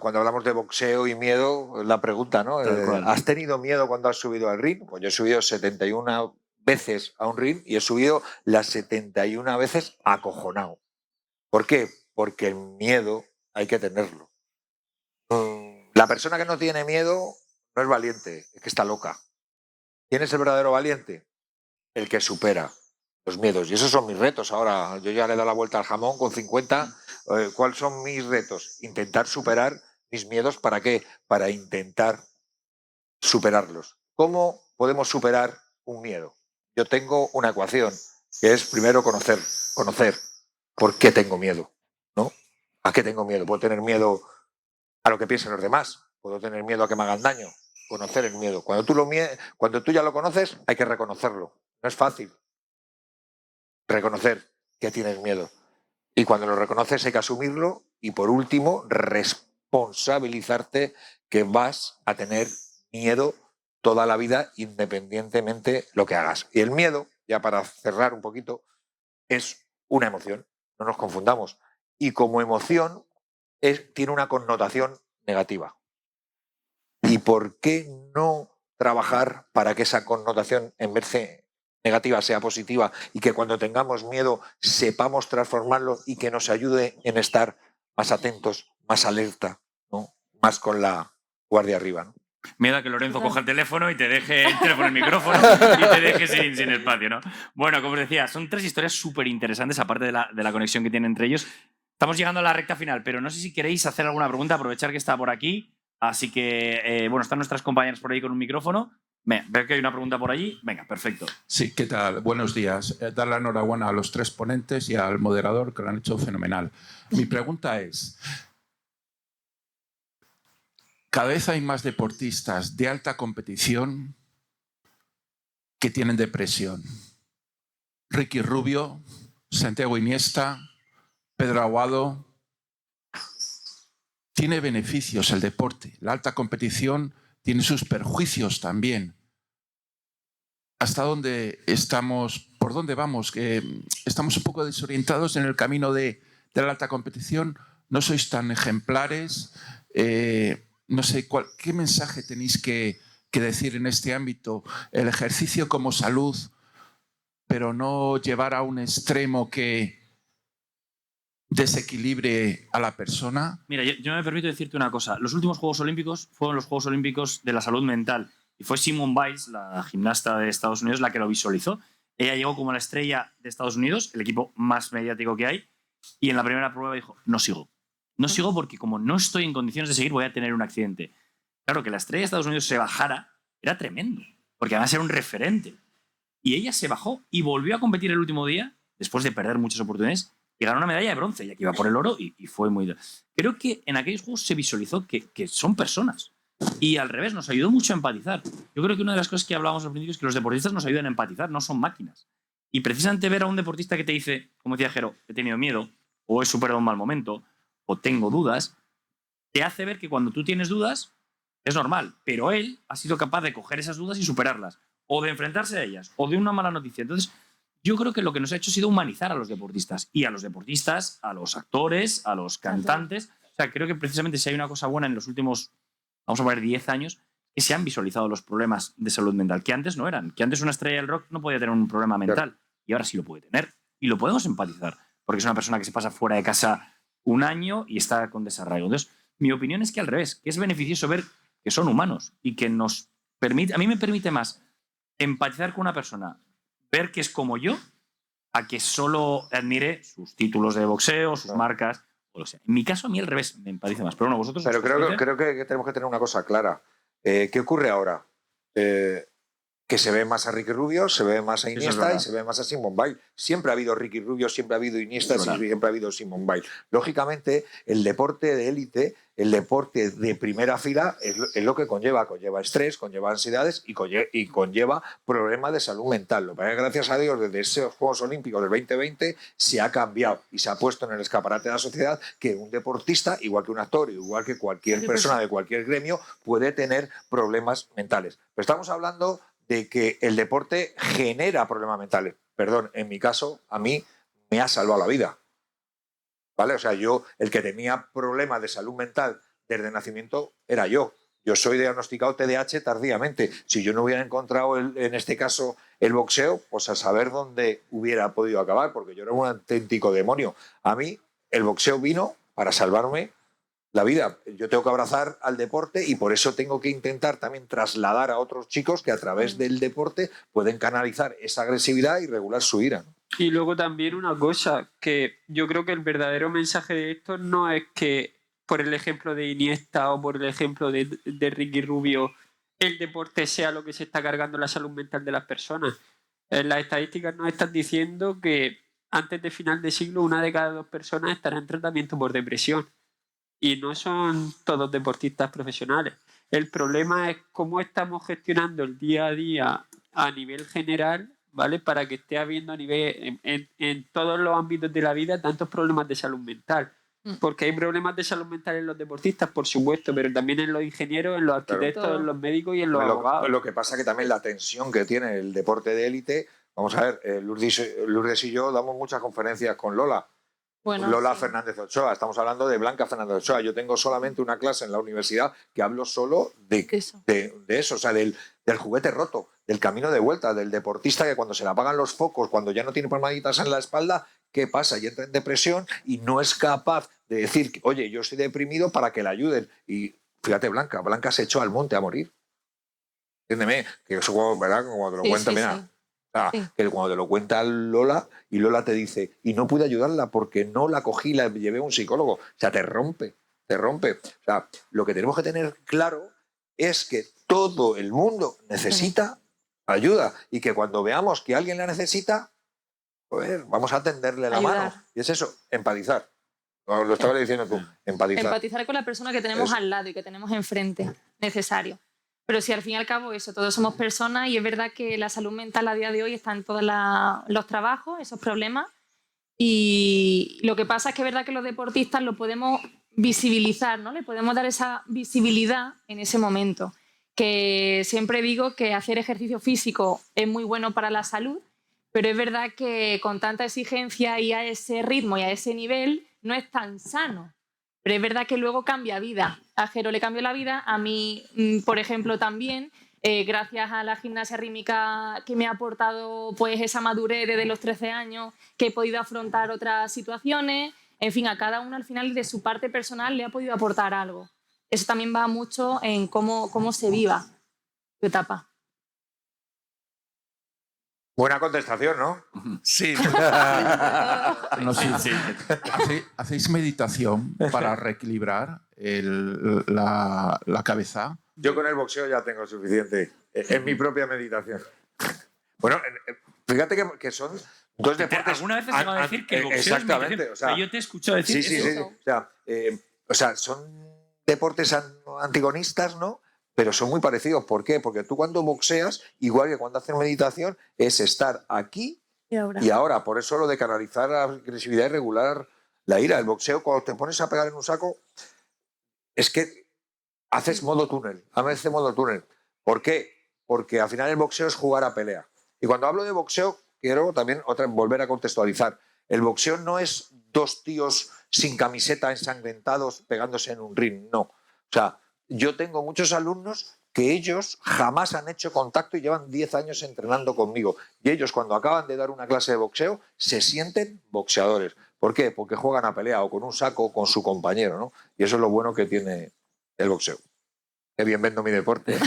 cuando hablamos de boxeo y miedo, la pregunta, ¿no? ¿Has tenido miedo cuando has subido al ring? Pues yo he subido 71 veces a un ring y he subido las 71 veces acojonado. ¿Por qué? Porque el miedo hay que tenerlo. La persona que no tiene miedo no es valiente, es que está loca. ¿Quién es el verdadero valiente? El que supera los miedos. Y esos son mis retos ahora. Yo ya le he dado la vuelta al jamón con 50. ¿Cuáles son mis retos? Intentar superar mis miedos. ¿Para qué? Para intentar superarlos. ¿Cómo podemos superar un miedo? Yo tengo una ecuación que es primero conocer por qué tengo miedo, ¿no? ¿A qué tengo miedo? Puedo tener miedo a lo que piensen los demás, puedo tener miedo a que me hagan daño. Conocer el miedo. Cuando tú ya lo conoces, hay que reconocerlo. No es fácil reconocer que tienes miedo. Y cuando lo reconoces hay que asumirlo y, por último, responsabilizarte que vas a tener miedo toda la vida independientemente lo que hagas. Y el miedo, ya para cerrar un poquito, es una emoción. No nos confundamos. Y como emoción tiene una connotación negativa. ¿Y por qué no trabajar para que esa connotación, en vez de negativa, sea positiva y que cuando tengamos miedo sepamos transformarlo y que nos ayude en estar más atentos, más alerta, ¿no? Más con la guardia arriba, ¿no? Miedo a que Lorenzo coja el teléfono y te deje el teléfono, el micrófono y te deje sin espacio, ¿no? Bueno, como os decía, son 3 historias súper interesantes, aparte de la conexión que tienen entre ellos. Estamos llegando a la recta final, pero no sé si queréis hacer alguna pregunta, aprovechar que está por aquí. Así que, bueno, están nuestras compañeras por ahí con un micrófono. Veo que hay una pregunta por allí. Venga, perfecto. Sí, ¿qué tal? Buenos días. Dar la enhorabuena a los 3 ponentes y al moderador, que lo han hecho fenomenal. Mi pregunta es, cada vez hay más deportistas de alta competición que tienen depresión. Ricky Rubio, Santiago Iniesta, Pedro Aguado. Tiene beneficios el deporte. La alta competición tiene sus perjuicios también. ¿Hasta dónde estamos? ¿Por dónde vamos? Que estamos un poco desorientados en el camino de la alta competición. No sois tan ejemplares. No sé, ¿qué mensaje tenéis que decir en este ámbito? El ejercicio como salud, pero no llevar a un extremo que desequilibre a la persona. Mira, yo me permito decirte una cosa. Los últimos Juegos Olímpicos fueron los Juegos Olímpicos de la salud mental. Y fue Simone Biles, la gimnasta de Estados Unidos, la que lo visualizó. Ella llegó como la estrella de Estados Unidos, el equipo más mediático que hay, y en la primera prueba dijo, no sigo. No sigo porque como no estoy en condiciones de seguir voy a tener un accidente. Claro, que la estrella de Estados Unidos se bajara era tremendo, porque además era un referente. Y ella se bajó y volvió a competir el último día, después de perder muchas oportunidades, y ganó una medalla de bronce, ya que iba por el oro y fue muy... Creo que en aquellos juegos se visualizó que son personas. Y al revés, nos ayudó mucho a empatizar. Yo creo que una de las cosas que hablábamos al principio es que los deportistas nos ayudan a empatizar, no son máquinas. Y precisamente ver a un deportista que te dice, como decía Jero, he tenido miedo, o he superado un mal momento, o tengo dudas, te hace ver que cuando tú tienes dudas es normal, pero él ha sido capaz de coger esas dudas y superarlas, o de enfrentarse a ellas, o de una mala noticia. Entonces, yo creo que lo que nos ha hecho ha sido humanizar a los deportistas, y a los deportistas, a los actores, a los cantantes. O sea, creo que precisamente si hay una cosa buena en los últimos, vamos a poner 10 años, que se han visualizado los problemas de salud mental, que antes no eran, que antes una estrella del rock no podía tener un problema mental, y ahora sí lo puede tener, y lo podemos empatizar, porque es una persona que se pasa fuera de casa un año y está con desarraigo. Entonces, mi opinión es que al revés, que es beneficioso ver que son humanos y que nos permite, a mí me permite más empatizar con una persona, ver que es como yo, a que solo admire sus títulos de boxeo, sus marcas, o lo que sea. En mi caso, a mí al revés, me empatiza más. Pero bueno, vosotros... Pero creo que tenemos que tener una cosa clara. ¿Qué ocurre ahora? Que se ve más a Ricky Rubio, se ve más a Iniesta y se ve más a Simone Biles. Siempre ha habido Ricky Rubio, siempre ha habido Iniesta, siempre ha habido Simone Biles. Lógicamente, el deporte de élite, el deporte de primera fila es lo que conlleva estrés, conlleva ansiedades y conlleva problemas de salud mental. Lo que pasa es que, gracias a Dios, desde esos Juegos Olímpicos del 2020 se ha cambiado y se ha puesto en el escaparate de la sociedad que un deportista, igual que un actor, igual que cualquier persona de cualquier gremio, puede tener problemas mentales. Pero estamos hablando de que el deporte genera problemas mentales. Perdón, en mi caso, a mí me ha salvado la vida. ¿Vale? O sea, yo, el que tenía problemas de salud mental desde nacimiento, era yo. Yo soy diagnosticado TDAH tardíamente. Si yo no hubiera encontrado, en este caso, el boxeo, pues a saber dónde hubiera podido acabar, porque yo era un auténtico demonio. A mí, el boxeo vino para salvarme la vida. Yo tengo que abrazar al deporte y por eso tengo que intentar también trasladar a otros chicos que a través del deporte pueden canalizar esa agresividad y regular su ira, ¿no? Y luego también una cosa, que yo creo que el verdadero mensaje de esto no es que, por el ejemplo de Iniesta o por el ejemplo de Ricky Rubio, el deporte sea lo que se está cargando la salud mental de las personas. Las estadísticas nos están diciendo que antes de final de siglo 1 de cada 2 personas estará en tratamiento por depresión. Y no son todos deportistas profesionales. El problema es cómo estamos gestionando el día a día a nivel general, ¿vale? Para que esté habiendo a nivel, en todos los ámbitos de la vida tantos problemas de salud mental. Porque hay problemas de salud mental en los deportistas, por supuesto, pero también en los ingenieros, en los arquitectos, Claro. en los médicos y en los abogados. Lo que pasa que también la tensión que tiene el deporte de élite. Vamos a ver, Lourdes y yo damos muchas conferencias con Lola. Bueno, Lola sí. Fernández Ochoa, estamos hablando de Blanca Fernández Ochoa. Yo tengo solamente una clase en la universidad que hablo solo de eso, o sea, del juguete roto, del camino de vuelta, del deportista que cuando se le apagan los focos, cuando ya no tiene palmaditas en la espalda, ¿qué pasa? Y entra en depresión y no es capaz de decir, oye, yo estoy deprimido para que le ayuden. Y fíjate, Blanca se echó al monte a morir. Entiéndeme, que eso, ¿verdad? Como te lo cuento, mira. Sí. Que cuando te lo cuenta Lola y Lola te dice, y no pude ayudarla porque no la cogí, la llevé a un psicólogo. O sea, te rompe. O sea, lo que tenemos que tener claro es que todo el mundo necesita ayuda y que cuando veamos que alguien la necesita, pues, vamos a tenderle la Ayudar. mano. Y es eso, empatizar. Lo estabas diciendo tú, empatizar. Empatizar con la persona que tenemos al lado y que tenemos enfrente, necesario. Pero si al fin y al cabo eso, todos somos personas y es verdad que la salud mental a día de hoy está en todos los trabajos, esos problemas. Y lo que pasa es que es verdad que los deportistas lo podemos visibilizar, ¿no? Le podemos dar esa visibilidad en ese momento. Que siempre digo que hacer ejercicio físico es muy bueno para la salud, pero es verdad que con tanta exigencia y a ese ritmo y a ese nivel no es tan sano. Pero es verdad que luego cambia vida. A Jero le cambió la vida, a mí, por ejemplo, también, gracias a la gimnasia rítmica que me ha aportado pues, esa madurez desde los 13 años, que he podido afrontar otras situaciones. En fin, a cada uno al final de su parte personal le ha podido aportar algo. Eso también va mucho en cómo se viva tu etapa. Buena contestación, ¿no? Sí. No, sí. ¿Hacéis meditación para reequilibrar la cabeza? Yo con el boxeo ya tengo suficiente. Es mi propia meditación. Bueno, fíjate que son dos deportes... ¿Alguna vez se va a decir que el boxeo exactamente, es meditación? o sea, yo te he escuchado decir eso. Sí. O sea, son deportes antagonistas, ¿no? Pero son muy parecidos. ¿Por qué? Porque tú cuando boxeas, igual que cuando haces meditación, es estar aquí y ahora. Por eso lo de canalizar la agresividad y regular la ira. El boxeo, cuando te pones a pegar en un saco, es que haces modo túnel. Haces modo túnel. ¿Por qué? Porque al final el boxeo es jugar a pelea. Y cuando hablo de boxeo, quiero también volver a contextualizar. El boxeo no es dos tíos sin camiseta ensangrentados pegándose en un ring, no. O sea, yo tengo muchos alumnos que ellos jamás han hecho contacto y llevan 10 años entrenando conmigo. Y ellos cuando acaban de dar una clase de boxeo se sienten boxeadores. ¿Por qué? Porque juegan a pelea o con un saco o con su compañero, ¿no? Y eso es lo bueno que tiene el boxeo. Qué bien vendo mi deporte.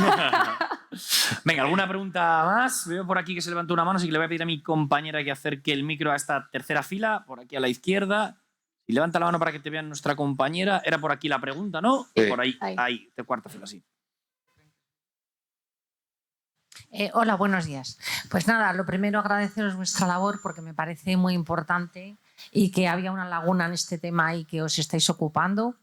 Venga, ¿alguna pregunta más? Veo por aquí que se levantó una mano, así que le voy a pedir a mi compañera que acerque el micro a esta tercera fila, por aquí a la izquierda. Y levanta la mano para que te vean nuestra compañera. Era por aquí la pregunta, ¿no? Sí. Por ahí, de cuarta fila, sí. Hola, buenos días. Pues nada, lo primero agradeceros vuestra labor porque me parece muy importante y que había una laguna en este tema y que os estáis ocupando.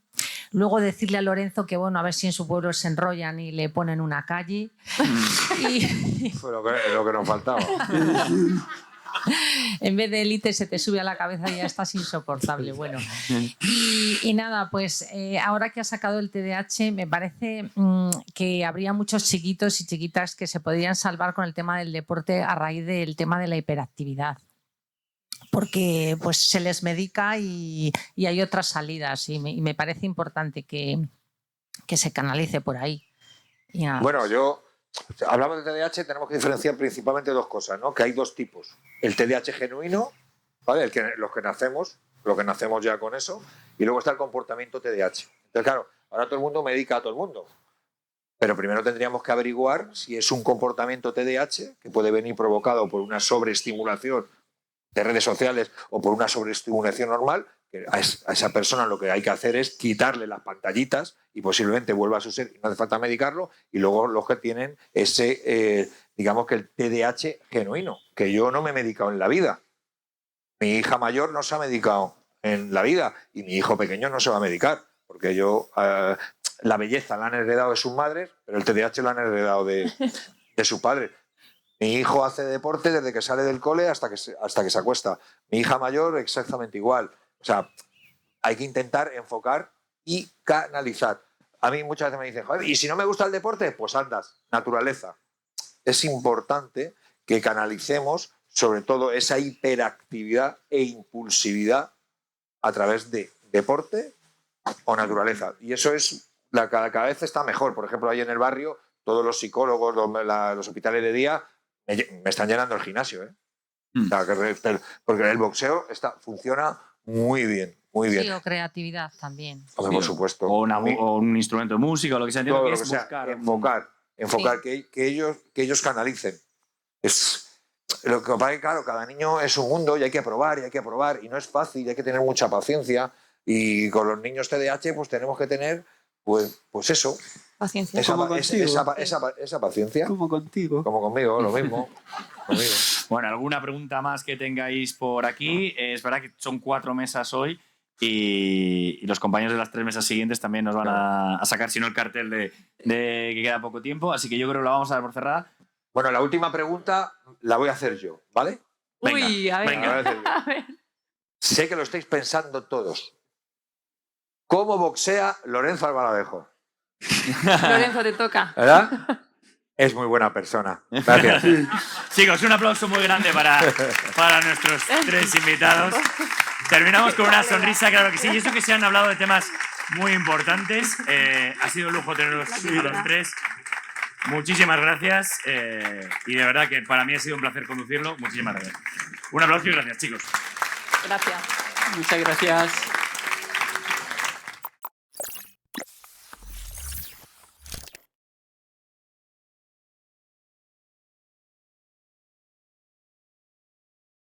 Luego decirle a Lorenzo que, bueno, a ver si en su pueblo se enrollan y le ponen una calle. Fue lo que nos faltaba. En vez de élite se te sube a la cabeza y ya estás insoportable. Bueno, y nada, pues ahora que has sacado el TDAH, me parece que habría muchos chiquitos y chiquitas que se podrían salvar con el tema del deporte a raíz del tema de la hiperactividad. Porque pues se les medica y hay otras salidas y me parece importante que se canalice por ahí. Y nada. Bueno, hablamos de TDAH, tenemos que diferenciar principalmente dos cosas, ¿no? Que hay dos tipos. El TDAH genuino, ¿vale? Lo que nacemos ya con eso, y luego está el comportamiento TDAH. Entonces, claro, ahora todo el mundo medica a todo el mundo. Pero primero tendríamos que averiguar si es un comportamiento TDAH que puede venir provocado por una sobreestimulación de redes sociales o por una sobreestimulación normal, que a esa persona lo que hay que hacer es quitarle las pantallitas y posiblemente vuelva a su ser, y no hace falta medicarlo, y luego los que tienen ese, digamos que el TDAH genuino, que yo no me he medicado en la vida. Mi hija mayor no se ha medicado en la vida y mi hijo pequeño no se va a medicar, porque la belleza la han heredado de sus madres, pero el TDAH lo han heredado de su padre. Mi hijo hace deporte desde que sale del cole hasta que se acuesta. Mi hija mayor exactamente igual. O sea, hay que intentar enfocar y canalizar. A mí muchas veces me dicen, joder, ¿y si no me gusta el deporte? Pues andas, naturaleza. Es importante que canalicemos sobre todo esa hiperactividad e impulsividad a través de deporte o naturaleza. Y eso es cada vez está mejor. Por ejemplo, ahí en el barrio, todos los psicólogos, los hospitales de día me están llenando el gimnasio. O sea, porque el boxeo funciona muy bien, muy bien. Sí, o creatividad también. Hombre, por supuesto. O un instrumento de música o lo que sea. Todo lo que sea. Enfocar, sí. que ellos canalicen. Lo que pasa es que, claro, cada niño es un mundo y hay que probar, y no es fácil, y hay que tener mucha paciencia. Y con los niños TDAH pues tenemos que tener, pues eso. Paciencia. Esa paciencia. Como contigo. Como conmigo, lo mismo. Conmigo. Bueno, ¿alguna pregunta más que tengáis por aquí? Es verdad que son 4 mesas hoy y los compañeros de las 3 mesas siguientes también nos van a sacar, si no el cartel de que queda poco tiempo. Así que yo creo que lo vamos a dar por cerrada. Bueno, la última pregunta la voy a hacer yo, ¿vale? Venga, Uy, a ver. venga. A ver. Sé que lo estáis pensando todos. ¿Cómo boxea Lorenzo Albaladejo? Lorenzo, te toca. ¿Verdad? Es muy buena persona. Gracias. Chicos, un aplauso muy grande para nuestros 3 invitados. Terminamos con una sonrisa, claro que sí. Y eso que se han hablado de temas muy importantes. Ha sido un lujo tenerlos a los 3. Muchísimas gracias. Y de verdad que para mí ha sido un placer conducirlo. Muchísimas gracias. Un aplauso y gracias, chicos. Gracias. Muchas gracias.